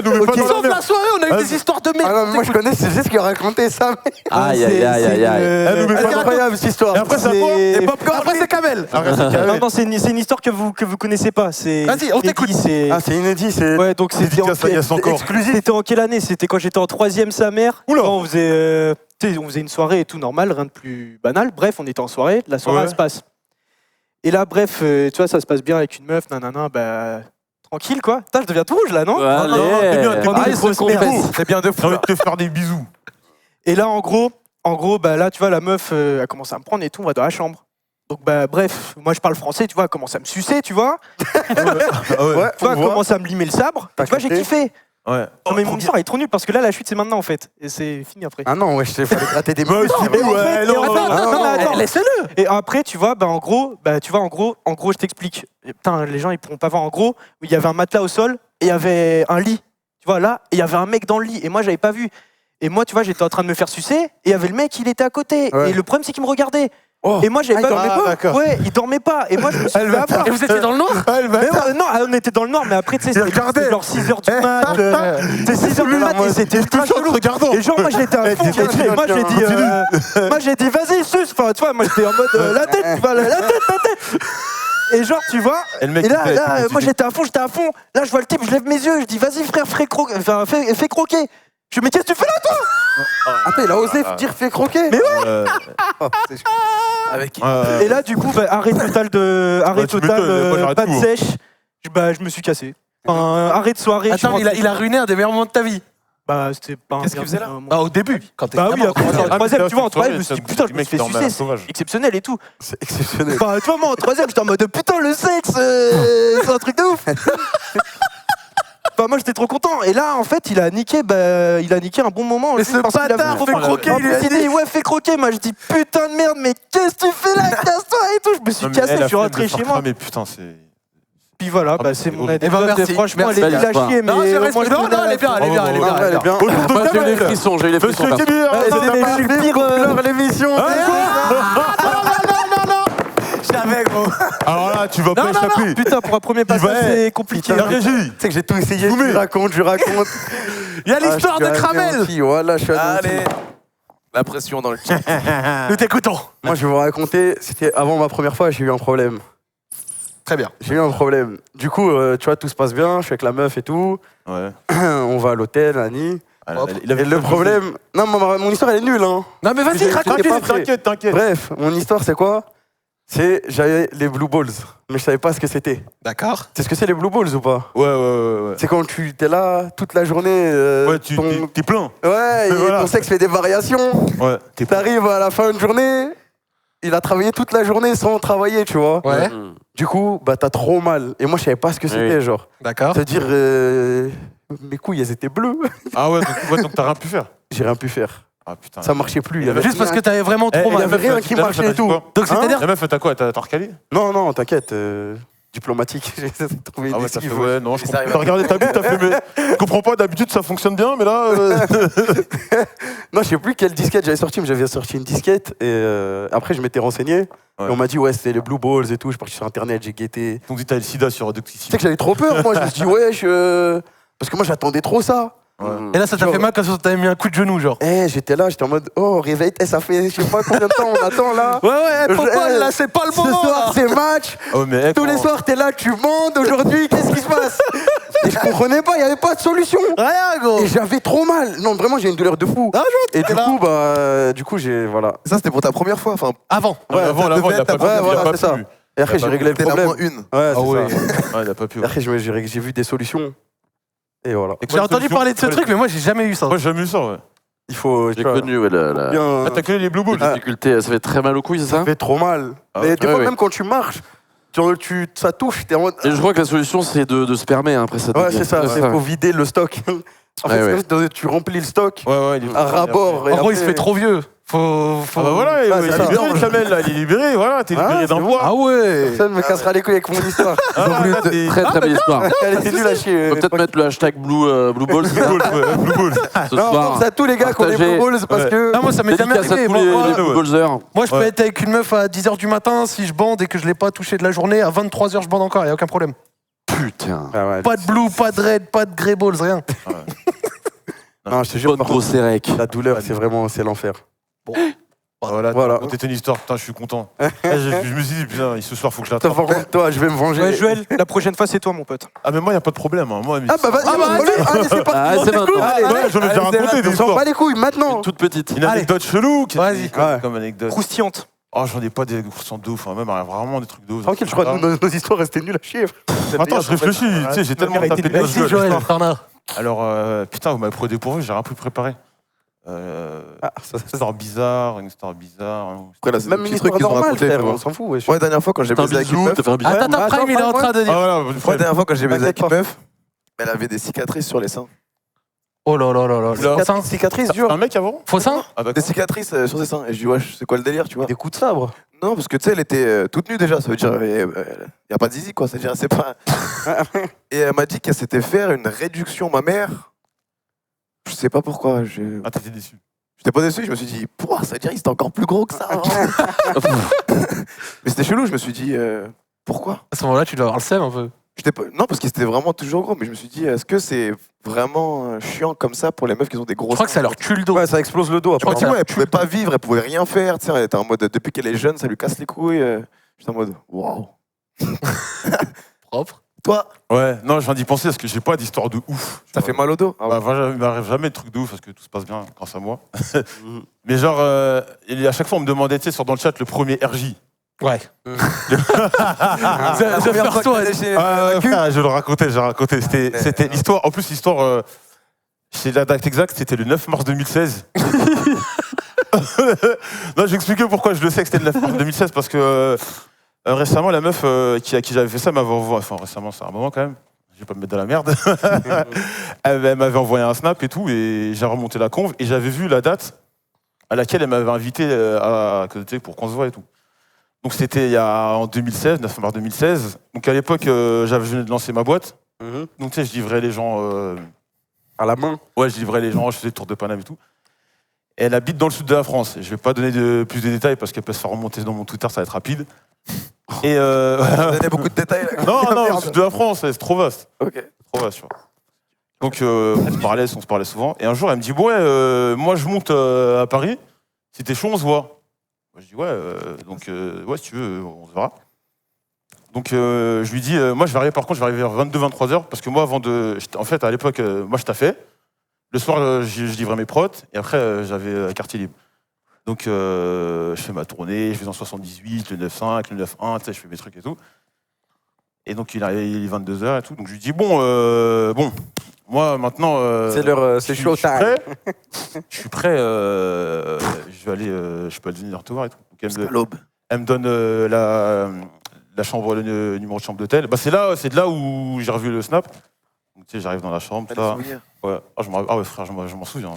Nous mets pas dans Sauf la la merde. soirée, on a eu des histoires de Ah merde. non, moi je connais, c'est juste qui a raconté ça. Aïe, aïe, aïe, aïe, aïe. nous met C'est pas dans- incroyable cette histoire. Et après, c'est à toi. Et Popcorn, après c'est Kamel. Arrête, c'est carré. Non, non, c'est une histoire que vous connaissez pas. Vas-y, on t'écoute. C'est... Ah, c'est inédit, c'est. Ouais, donc c'était en, Dédicace à Yass encore. c'était en quelle année? C'était quand j'étais en 3ème sa mère. Oula. Quand on faisait, tu sais, on faisait une soirée et tout normal, rien de plus banal. Bref, on était en soirée, la soirée Ouais. elle se passe. Et là, bref, tu vois, ça se passe bien avec une meuf, nanana, bah tranquille quoi. Putain, je deviens tout rouge là, non? Allez. Pendant les grosses merdes. C'est bien deux J'ai envie fois. de te faire des bisous. Et là, en gros, bah là, tu vois, la meuf, elle commence à me prendre et tout, on va dans la chambre. Donc, bah, bref, moi je parle français, tu vois, elle commence à me sucer, tu vois. Ah ouais. Tu vois, on elle voit. commence à me limer le sabre. T'as Tu vois, j'ai capté kiffé. Ouais. Non, mais mon histoire est trop nulle parce que là, la chute, c'est maintenant en fait. Et c'est fini après. Ah non, ouais, je fallait gratter des Ouais, muscles. c'est Et en ouais, fait- non, et en fait- non, non, non, mais attends. Laissez-le. Et après, tu vois, en gros, je t'explique. Et putain, les gens, ils pourront pas voir. En gros, il y avait un matelas au sol et il y avait un lit. Tu vois, là, et il y avait un mec dans le lit. Et moi, j'avais pas vu. Et moi, tu vois, j'étais en train de me faire sucer et il y avait le mec, il était à côté. Ouais. Et le problème, c'est qu'il me regardait. Oh. Et moi, j'avais Ah, il pas dormait pas d'accord. Ouais, il dormait pas. Et moi, je me suis fait avoir. Et vous étiez dans le noir? Mais ouais, non, on était dans le noir, mais après, tu sais, c'était genre 6h du mat. C'est 6h du mat et c'était ultra chelou. Regardons. Et genre, moi, j'étais à fond. Et moi, j'ai dit, vas-y, suce. Enfin, tu vois, moi, j'étais en mode, la tête, tu vois, la tête. Et genre, tu vois, Et le mec, et là, il fait- moi, j'étais à fond. Là, je vois le type, je lève mes yeux, je dis, vas-y, frère, fais croquer. Je dis, mais qu'est-ce que tu fais là, toi? Attends, il a osé dire fais croquer. Mais ouais. Avec Et là, du coup, arrêt total, tu m'étonnes, moi, j'arrête pas de tout, hein. sèche. Je me suis cassé. Enfin, arrêt de soirée. je suis Attends, rentré. il a ruiné un des meilleurs moments de ta vie. Bah, c'était pas un Qu'est-ce qu'il bien- faisait là un moment. Ah, au début, quand t'es Bah oui, gamin. après, en Ah, troisième, mais tu vois, en c'est troisième, je vrai, me suis dit, ça- putain, je me mec suis fait dormait à la sucer, c'est sauvage. exceptionnel et tout. C'est exceptionnel. Enfin, tu vois, moi, en troisième, j'étais en mode, putain, le sexe, c'est un truc de ouf. Enfin, moi, j'étais trop content. Et là, en fait, il a niqué un bon moment. Mais juste ce parce qu'il a bâtard, fait fait croquer, En il lui a plus, il dit, ouais, fais croquer. Moi, je dis, putain de merde, mais qu'est-ce que tu fais là? Casse-toi et tout. Je me suis cassé, je suis rentré chez moi. Mais putain, c'est. Puis voilà, Ah, bah, mais c'est c'est mon horrible. anecdote. merci, Franchement, merci. elle est nulle à chier, mais Non, c'est au vrai, moins, je non, connais non, elle est bien, elle est bien, elle est bien. Ah, elle est bien. Autour de Moi, j'ai eu les Kamel. frissons, j'ai eu les frissons. Monsieur perso. Kébir, Ouais, c'est c'est pas le mal. pire, Pleure l'émission. Je savais, gros. Alors là, tu vas pas Non, non, échapper. Putain, pour un premier passage, va, c'est compliqué. La régie. Tu sais que j'ai tout essayé, Vous je raconte. Il y a l'histoire de Kramel. Voilà, je suis Allez. La pression dans le chat. Nous t'écoutons. Moi, je vais vous raconter, c'était avant ma première fois, j'ai eu un problème. Très bien. J'ai eu un problème. Du coup, tu vois, tout se passe bien, je suis avec la meuf et tout. Ouais. On va à l'hôtel, Annie. Il avait Et le problème... Non, mon histoire, elle est nulle, hein. Non, mais vas-y, J'ai- raconte. T'inquiète, T'inquiète, t'inquiète, t'inquiète. Bref, mon histoire, c'est quoi? J'avais les Blue Balls, mais je savais pas ce que c'était. D'accord. Tu sais ce que c'est les Blue Balls ou pas? Ouais. C'est quand tu t'es là toute la journée. Ouais, t'es plein. Ouais, et Voilà. ton sexe fait des variations. Ouais, t'es plein. T'arrives à la fin de journée, il a travaillé toute la journée sans travailler, tu vois. Ouais, Mm. Du coup, bah t'as trop mal. Et moi, je savais pas ce que c'était, genre. d'accord. C'est-à-dire, mes couilles, elles étaient bleues. Ah ouais, donc t'as rien pu faire. J'ai rien pu faire. Ah putain. Ça marchait plus. Il y avait Juste parce que rien. t'avais vraiment Eh, trop il y mal. avait rien qui marchait et tout. Donc c'est-à-dire. La meuf, t'as quoi? T'as recalé? Non, t'inquiète. Diplomatique, j'ai trouvé Ah des ouais, t'as fait, skis, ouais, non, je Ça comprends. arrive. T'as regardé ta bite, t'as fait, mais je comprends pas, d'habitude ça fonctionne bien, mais là. Non, je sais plus quelle disquette j'avais sorti, mais j'avais sorti une disquette. Et après, je m'étais renseigné. Ouais. Et on m'a dit, ouais, c'était les Blue Balls et tout. Je suis parti sur Internet, j'ai guetté. Ils ont dit t'as le sida sur Tu Adocticine. sais que j'avais trop peur, moi. Je me suis dit, wesh. Parce que moi, j'attendais trop ça. Mm. Et là, ça t'a Genre- fait mal quand t'avais mis un coup de genou, genre. J'étais là, j'étais en mode, oh, réveille, ça fait je sais pas combien de temps on attend là. Ouais, Popol, là, c'est pas le Ce moment. soir, là. c'est match. Oh, mais Tous les soirs, t'es là, tu montes. Aujourd'hui, qu'est-ce qui se passe? Et je comprenais pas, il y avait pas de solution. Rien, gros. Et j'avais trop mal. Non, vraiment, j'ai une douleur de fou. Et du coup, j'ai. Voilà. Ça, c'était pour ta première fois. Enfin, Avant. Avant, il a pas pu. Ouais, voilà, Il a c'est ça. pas pu. Et après, Il a j'ai pas réglé le c'était la problème. moins une. Ouais, Ah c'est ouais. ça. Ouais, il a pas pu. Et après, j'ai vu des solutions. Et voilà. J'ai entendu parler de ce truc, mais moi, j'ai jamais eu ça. Moi, j'ai jamais eu ça, ouais. Il faut. J'ai tu vois, connu ouais, la bien- Ah, t'as connu les Blue Balls? difficulté. Ça fait très mal au cou, c'est Ça ça? fait trop mal. Ah Mais ouais. des fois, Ouais, même quand tu marches, ça touche, t'es en mode. Et je crois que la solution, c'est de spermer hein, après ça. Ouais, c'est ça, il faut vider le stock. En fait, tu remplis le stock, un rapport. En gros, il se fait trop vieux. Faut... Ah bah voilà, il est libéré, Kamel, là, il est libéré, voilà, t'es libéré d'un poids. Ah ouais. Personne me cassera les couilles avec mon histoire. Très très belle histoire. Elle était nulle à chier. On peut peut-être mettre le hashtag Blue Balls. Blue Balls. Ce Non, soir. pense à tous les gars qui ont des partagez. Blue Balls parce que. Non, moi, ça m'est jamais Dédicace à arrivé. tous les Moi, Blue Ballsers. moi, je peux être avec une meuf à 10h du matin, si je bande et que je l'ai pas touché de la journée, à 23h, je bande encore, y a aucun problème. Putain. Pas de blue, pas de red, pas de grey balls, rien. Non, je te jure, Bonne grosse érec. la douleur, c'est l'enfer. Voilà. C'était une histoire, putain, je suis content. Je me suis dit, putain, ce soir, faut que je l'attrape. Toi, je vais me venger. Ouais, Joël, la prochaine fois, c'est toi, mon pote. Ah, mais moi, y a pas de problème. Hein. Moi, Ah bah vas-y, allez, c'est parti. Ah, c'est maintenant. ouais, j'en ai déjà raconté des On s'en histoires. bat les couilles maintenant. Toute petite. Une anecdote chelou. Vas-y. Comme anecdote. Croustillante. Oh, j'en ai pas des croustillants de ouf, hein. Même vraiment des trucs de ouf. Tranquille, je crois que nos histoires restaient nulles à chier. Attends, je réfléchis. Tu sais, j'ai tellement tapé de Vas-y, Joël, t'en as. Alors, putain, vous m'avez pris au dépourvu, j'ai rien pu préparer. Une histoire bizarre. Après, là, c'est Même des une petits trucs histoire qu'ils ont normale, racontés, frère, tu vois. on s'en fout. wesh. Moi, la dernière fois, quand j'ai T'as un baisé avec une bisou, meuf, t'as fait un bisou. Attends, Prime, il est en train de dire. Ah, voilà, moi, la dernière fois, quand j'ai baisé avec T'inquiète une meuf, elle avait des cicatrices sur les seins. Oh là là là là. Faux sein. Cicatrice dure. un mec avant Faux sein. Ah, Des d'accord. cicatrices sur ses seins. Et je dis, ouais, c'est quoi le délire, tu vois? Des coups de sabre. Non, parce que tu sais, elle était toute nue déjà. Ça veut dire, il n'y a pas de zizi, quoi. Ça veut dire, c'est pas. Et elle m'a dit qu'elle s'était fait une réduction, ma mère. Je sais pas pourquoi. Ah, t'étais déçu. J'étais pas déçu, je me suis dit, pouah, ça veut dire, il était encore plus gros que ça avant. Mais c'était chelou, je me suis dit, pourquoi? À ce moment-là, tu dois avoir le seum un peu. Non, parce qu'il était vraiment toujours gros, mais je me suis dit, est-ce que c'est vraiment chiant comme ça pour les meufs qui ont des gros Je crois que ça leur tue le dos. Ouais, ça explose le dos Je crois après. que ouais, elle pouvait pas vivre, elle pouvait rien faire. Tu sais, elle était en mode, depuis qu'elle est jeune, ça lui casse les couilles. J'étais en mode, waouh. Propre. Toi, Ouais, non, je viens d'y penser parce que j'ai pas d'histoire de ouf. ça fait mal au dos? Bah, il m'arrive jamais de trucs de ouf parce que tout se passe bien grâce à moi. Mais genre, à chaque fois, on me demandait, tu sais, dans le chat, le premier RJ. Ouais. La première fois que t'es chez- Frère, je le racontais, j'ai raconté. C'était l'histoire. En plus, l'histoire, c'est la date exacte, c'était le 9 mars 2016. Non, je vais expliquer pourquoi je le sais que c'était le 9 mars 2016 parce que récemment, la meuf à qui j'avais fait ça m'avait envoyé. Enfin, récemment, c'est un moment quand même. Je vais pas me mettre dans la merde. Elle m'avait envoyé un snap et tout, et j'ai remonté la conve et j'avais vu la date à laquelle elle m'avait invité pour qu'on se voit et tout. Donc c'était en 2016, 9 mars 2016. Donc à l'époque, je venais de lancer ma boîte. Donc tu sais, je livrais les gens. À la main. Ouais, je livrais les gens, je faisais le tour de Paname et tout. Et elle habite dans le sud de la France. Je vais pas donner plus de détails parce qu'elle peut se faire remonter dans mon Twitter, ça va être rapide. Et T'as donné beaucoup de détails là. non, le sud de la France, c'est trop vaste. Ok. Trop vaste, tu vois. Donc on se parlait souvent. Et un jour, elle me dit, bon, ouais, moi je monte à Paris. Si t'es chaud, on se voit. Moi, je dis, ouais, ouais, si tu veux, on se verra. Donc je lui dis, moi je vais arriver, par contre, je vais arriver vers 22-23h parce que moi, en fait, à l'époque, moi je taffais. Le soir, je livrais mes prods et après, j'avais quartier libre. Donc je fais ma tournée, je vais en 78, le 9.5, le 9.1, tu sais, je fais mes trucs et tout. Et donc il est 22h et tout. Donc je lui dis, bon, moi maintenant. C'est l'heure, c'est show time. Je suis prêt, je vais aller, je peux venir te voir et tout. Donc, elle me donne la chambre, le numéro de chambre d'hôtel. Bah, c'est de là où j'ai revu le snap. Donc, tu sais, j'arrive dans la chambre, tout ça. Ouais. Ouais, frère, je m'en souviens.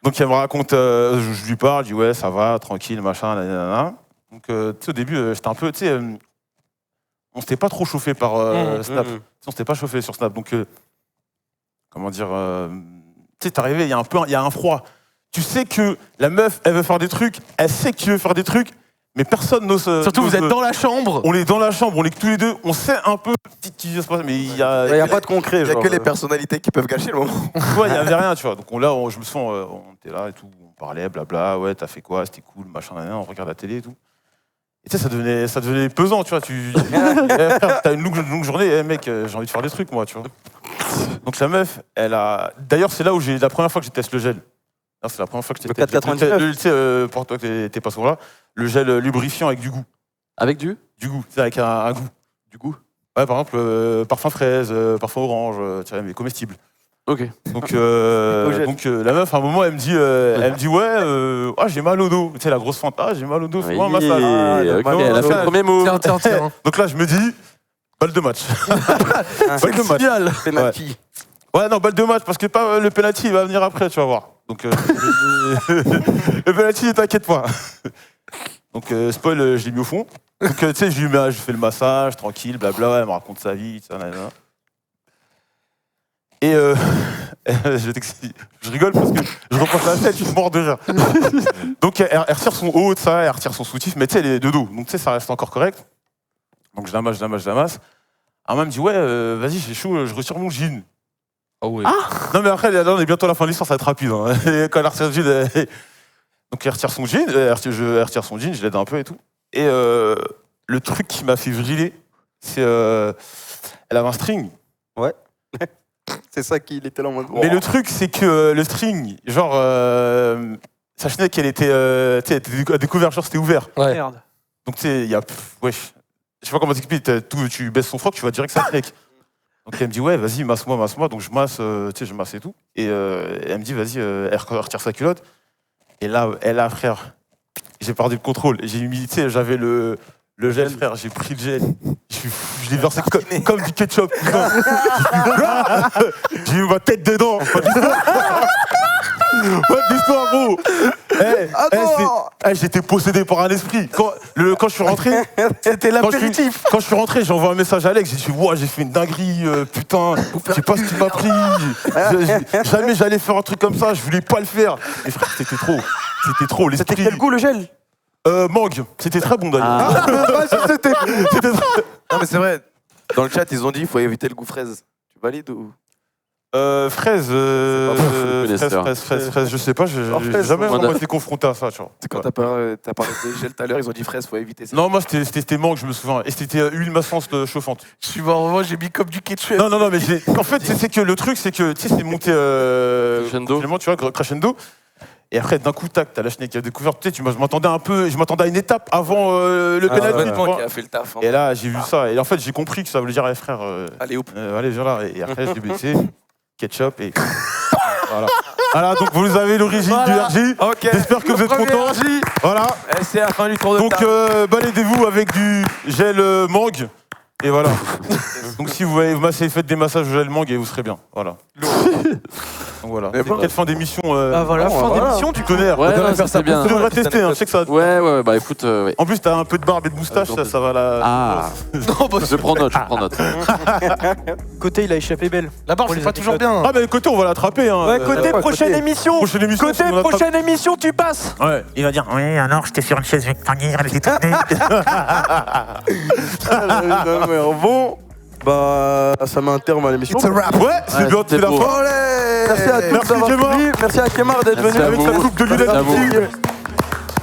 Donc elle me raconte, je lui parle, je dis ouais, ça va, tranquille, machin, nanana. Donc tu sais, au début, j'étais un peu, tu sais, on s'était pas trop chauffé par Snap. On s'était pas chauffé sur Snap. Donc, comment dire, tu sais, t'es arrivé, il y a un froid. Tu sais que la meuf, elle veut faire des trucs, elle sait que tu veux faire des trucs, mais personne n'ose. Surtout, vous êtes dans la chambre. On est dans la chambre, on est que tous les deux, on sait un peu ce qui va se passer, mais il y a. Il n'y a pas de concret. Il y a que les personnalités qui peuvent gâcher le moment. Ouais, il n'y avait rien, tu vois. Donc je me souviens, on était là et tout, on parlait, blabla, ouais, t'as fait quoi, c'était cool, machin, on regarde la télé et tout. Et tu sais, ça devenait pesant, tu vois. T'as une longue journée, mec, j'ai envie de faire des trucs, moi, tu vois. Donc la meuf, elle a. D'ailleurs, c'est là où j'ai la première fois que j'ai testé le gel. C'est la première fois que j'ai testé le 4,99. Tu sais, pour toi qui t'es pas souvent là, le gel lubrifiant avec du goût. Avec du goût, c'est avec un goût. Du goût. Ouais, par exemple, parfum fraise, parfum orange, tu vois, mais comestible. Ok. Donc la meuf, à un moment, elle me dit ouais, j'ai mal au dos. Tu sais, la grosse fente, j'ai mal au dos, fais-moi un massage. Ok, elle a fait le premier mot. Tiens. Donc là, je me dis, balle de match. Balle de match. Penalty. Ouais, non, balle de match, parce que pas le penalty, il va venir après, tu vas voir. Donc, le penalty, t'inquiète pas. Donc, spoil, je l'ai mis au fond. Donc, tu sais, je fais le massage, tranquille, blabla, elle me raconte sa vie, ça, nanana. Et je rigole parce que je repense à la tête, je suis mort déjà. Donc, elle retire son haut, de ça, elle retire son soutif, mais tu sais, elle est de dos. Donc, tu sais, ça reste encore correct. Donc, je la masse. Elle me dit, ouais, vas-y, j'ai chaud, je retire mon jean. Ah ouais. Non, mais après, là, on est bientôt à la fin de l'histoire, ça va être rapide. Hein. Et quand elle retire le jean, donc elle retire son jean, elle retire son jean, je l'aide un peu et tout. Et le truc qui m'a fait vriller, c'est elle avait un string. Ouais. C'est ça qu'il était là en mode. Mais le truc, c'est que le string, genre, sa chenille, elle était à découvert, genre c'était ouvert. Ouais. Merde. Donc tu sais, il y a, wesh, je sais pas comment t'expliquer, tu baisses son froc, tu vois direct que ça craque. Donc elle me dit ouais, vas-y, masse-moi. Donc je masse, tu sais, je masse et tout. Et elle me dit vas-y, elle retire sa culotte. Et là, frère, j'ai perdu le contrôle. J'ai mis, tu sais, j'avais le gel, frère. J'ai pris le gel. Je l'ai versé comme du ketchup. J'ai mis ma tête dedans. Pas d'histoire, gros. J'étais possédé par un esprit. Quand je suis rentré, C'était l'apéritif. Quand je suis rentré, j'ai envoyé un message à Alex. J'ai dit, ouais, j'ai fait une dinguerie, putain, je sais pas ce qui m'a pris. Jamais j'allais faire un truc comme ça, je voulais pas le faire. Et frère, c'était trop. C'était quel goût le gel? Mangue. C'était très bon d'ailleurs. C'était très... Non, mais c'est vrai. Dans le chat, ils ont dit qu'il faut éviter le goût fraise. Tu valides ou. Fraise, je sais pas, j'ai jamais vraiment été confronté à ça, tu vois. C'est quand t'as parlé de gel tout à l'heure, ils ont dit fraise, faut éviter ça. Non, moi c'était mangue, je me souviens. Et c'était huile massante chauffante. Je suis mort, moi j'ai mis comme du ketchup. Non, mais en fait, c'est que le truc, c'est que tu sais, c'est monté. Crescendo. Tu vois, crescendo. Et après, d'un coup, tac, t'as la chenille qui a découvert. Tu sais, je m'attendais à une étape avant le penalty. Qui a fait le taf. Hein. Et là, j'ai vu ça. Et en fait, j'ai compris que ça voulait dire, frère. Allez, hop. Allez, viens là. Et après, j'ai baissé. Ketchup et. Voilà, donc vous avez l'origine du RJ. Ok. J'espère que vous êtes contents. Voilà. Et c'est la fin du tour de Donc, table. baladez-vous avec du gel mangue. Et voilà. Donc, si vous faites des massages au gel mangue et vous serez bien. Voilà. Donc voilà. Quelle fin d'émission Voilà, fin d'émission, tu connais. Ouais, c'était bien. Tu devrais tester, hein, je sais que ça. Ouais, bah écoute. Ouais. En plus, t'as un peu de barbe et de moustache, ça va là. Ah. Je prends note. Côté, il a échappé belle. La barbe, c'est pas toujours bien. Ah, mais le côté, on va l'attraper. Hein. Ouais, côté prochaine émission. Côté Prochaine émission, tu passes. Ouais. Il va dire oui, alors j'étais sur une chaise rectangulaire, elle était tournée. Bon, bah, ça met un terme à l'émission. Ouais, c'est bien, c'est la beau. fin. Merci à tous Merci d'avoir Kemar. suivi. Merci à Kemar d'être Merci venu à avec vous. sa coupe de lunettes. Merci à vous.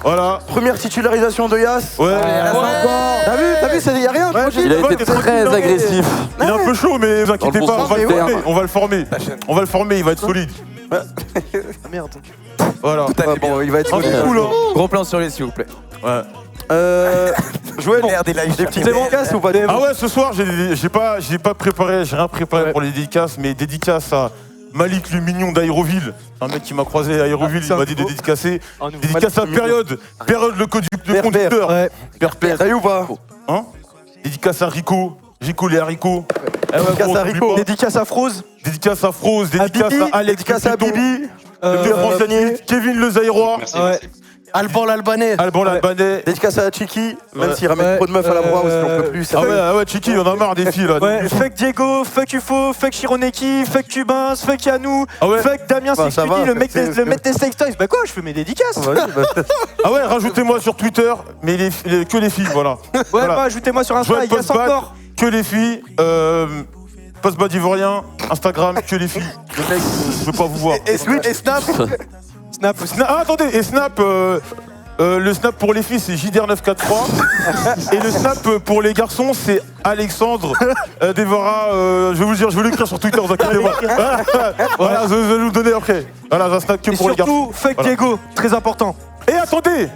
Voilà. Première titularisation de Yas. Ouais. T'as vu, il y a rien. Il a été très agressif. Il est un peu chaud, mais ne vous inquiétez Dans le pas, bon on va sens le du former. terme. On va le former, il va être solide. Merde. Voilà. Bon, il va être Ah, c'est cool, hein. Gros plan sur les, s'il vous plaît. Ouais. Joël, Merde, il a des petites dédicaces ou pas des... Ah ouais, ce soir, j'ai pas préparé, j'ai rien préparé pour les dédicaces, mais dédicaces à Malik le mignon d'Aéroville, un mec qui m'a croisé à Aéroville, il m'a dit de dédicacer. Dédicace à Période le conducteur. Ouais. Père. Salut ou pas? Hein? Dédicace à Rico les haricots. Dédicace à Rico. Dédicace à Froze. Dédicace à Froze, dédicace Bibi. à Alex, Dédicace à Bibi. Kevin le Zaïrois. Merci, Ouais. merci. Alban l'Albanais. Alban l'Albanais. Dédicace à Chiki, même Ouais. s'il ramène trop de meufs à la broie, on peut plus. Ah ouais, Chiki, on en a marre des filles là. Ouais, fuck Diego, fuck UFO, fuck Chironeki, fuck Cubins, fuck Yanou, Ah ouais. fuck Damien Bah, ça Secudi, va, le mec c'est- des Sex Toys. Bah quoi, je fais mes dédicaces. Ah ouais, rajoutez-moi sur Twitter, mais que les filles, voilà. Ouais, Voilà. bah ajoutez-moi sur Insta, Joël Yass Postbad, encore. que les filles. Postbad ivoirien, Instagram, que les filles. Le mec, je veux pas vous voir. Et Snap. Snap aussi. Ah, attendez, et Snap, le Snap pour les filles, c'est JDR943. Et le Snap pour les garçons, c'est Alexandre Devora. Je vais vous dire, je vais l'écrire sur Twitter, vous inquiétez pas. Voilà, je vais vous le donner après. Voilà, un Snap que Et pour les garçons. surtout, fuck Voilà. Diego, très important. Et attendez,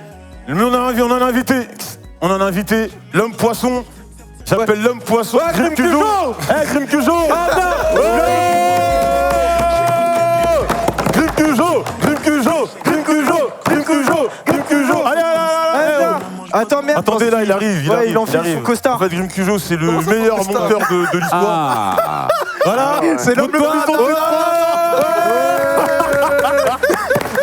on en a invité l'homme poisson. J'appelle l'homme poisson. Grim Cujo. Grim Cujo. Attendez, là, il arrive. Ouais, il enfile son costard. En fait, Grim Cujo, c'est le meilleur monteur de l'histoire. Ah. Voilà, C'est l'homme le plus honteux de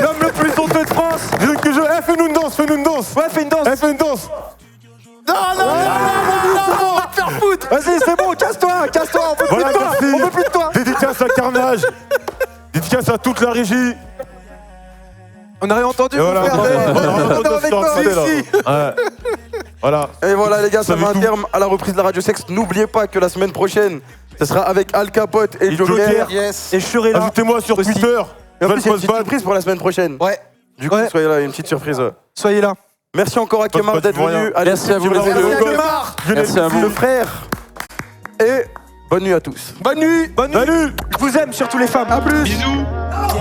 L'homme le plus honteux de France. Grim Cujo, fais-nous une danse, Ouais, fais une danse. Fais une danse. Non, on va te faire foutre. Vas-y, c'est bon, casse-toi, on veut Voilà, plus de toi. merci. On veut plus de toi. Dédicace à Carnage. Dédicace à toute la régie. On a rien entendu. Et voilà, mon frère. on avec toi, ici. Voilà. Et voilà les gars, ça Ça met veut un tout. terme à la reprise de la Radio Sexe. N'oubliez pas que la semaine prochaine, ce sera avec Al Capote et Joker. Joker. Et je serai là. Ajoutez-moi sur aussi. Twitter. Et en plus, il y a une petite Val surprise pour la semaine prochaine. Ouais. Du coup, Ouais. soyez là, il y a une petite surprise. Soyez là. Merci encore à Kemar d'être venu. Allez, Merci à vous, les merci amis. à Kemar. Merci à vous. Le frère. Et bonne nuit à tous. Bonne nuit. Salut. Je vous aime, surtout les femmes. A plus. Bisous.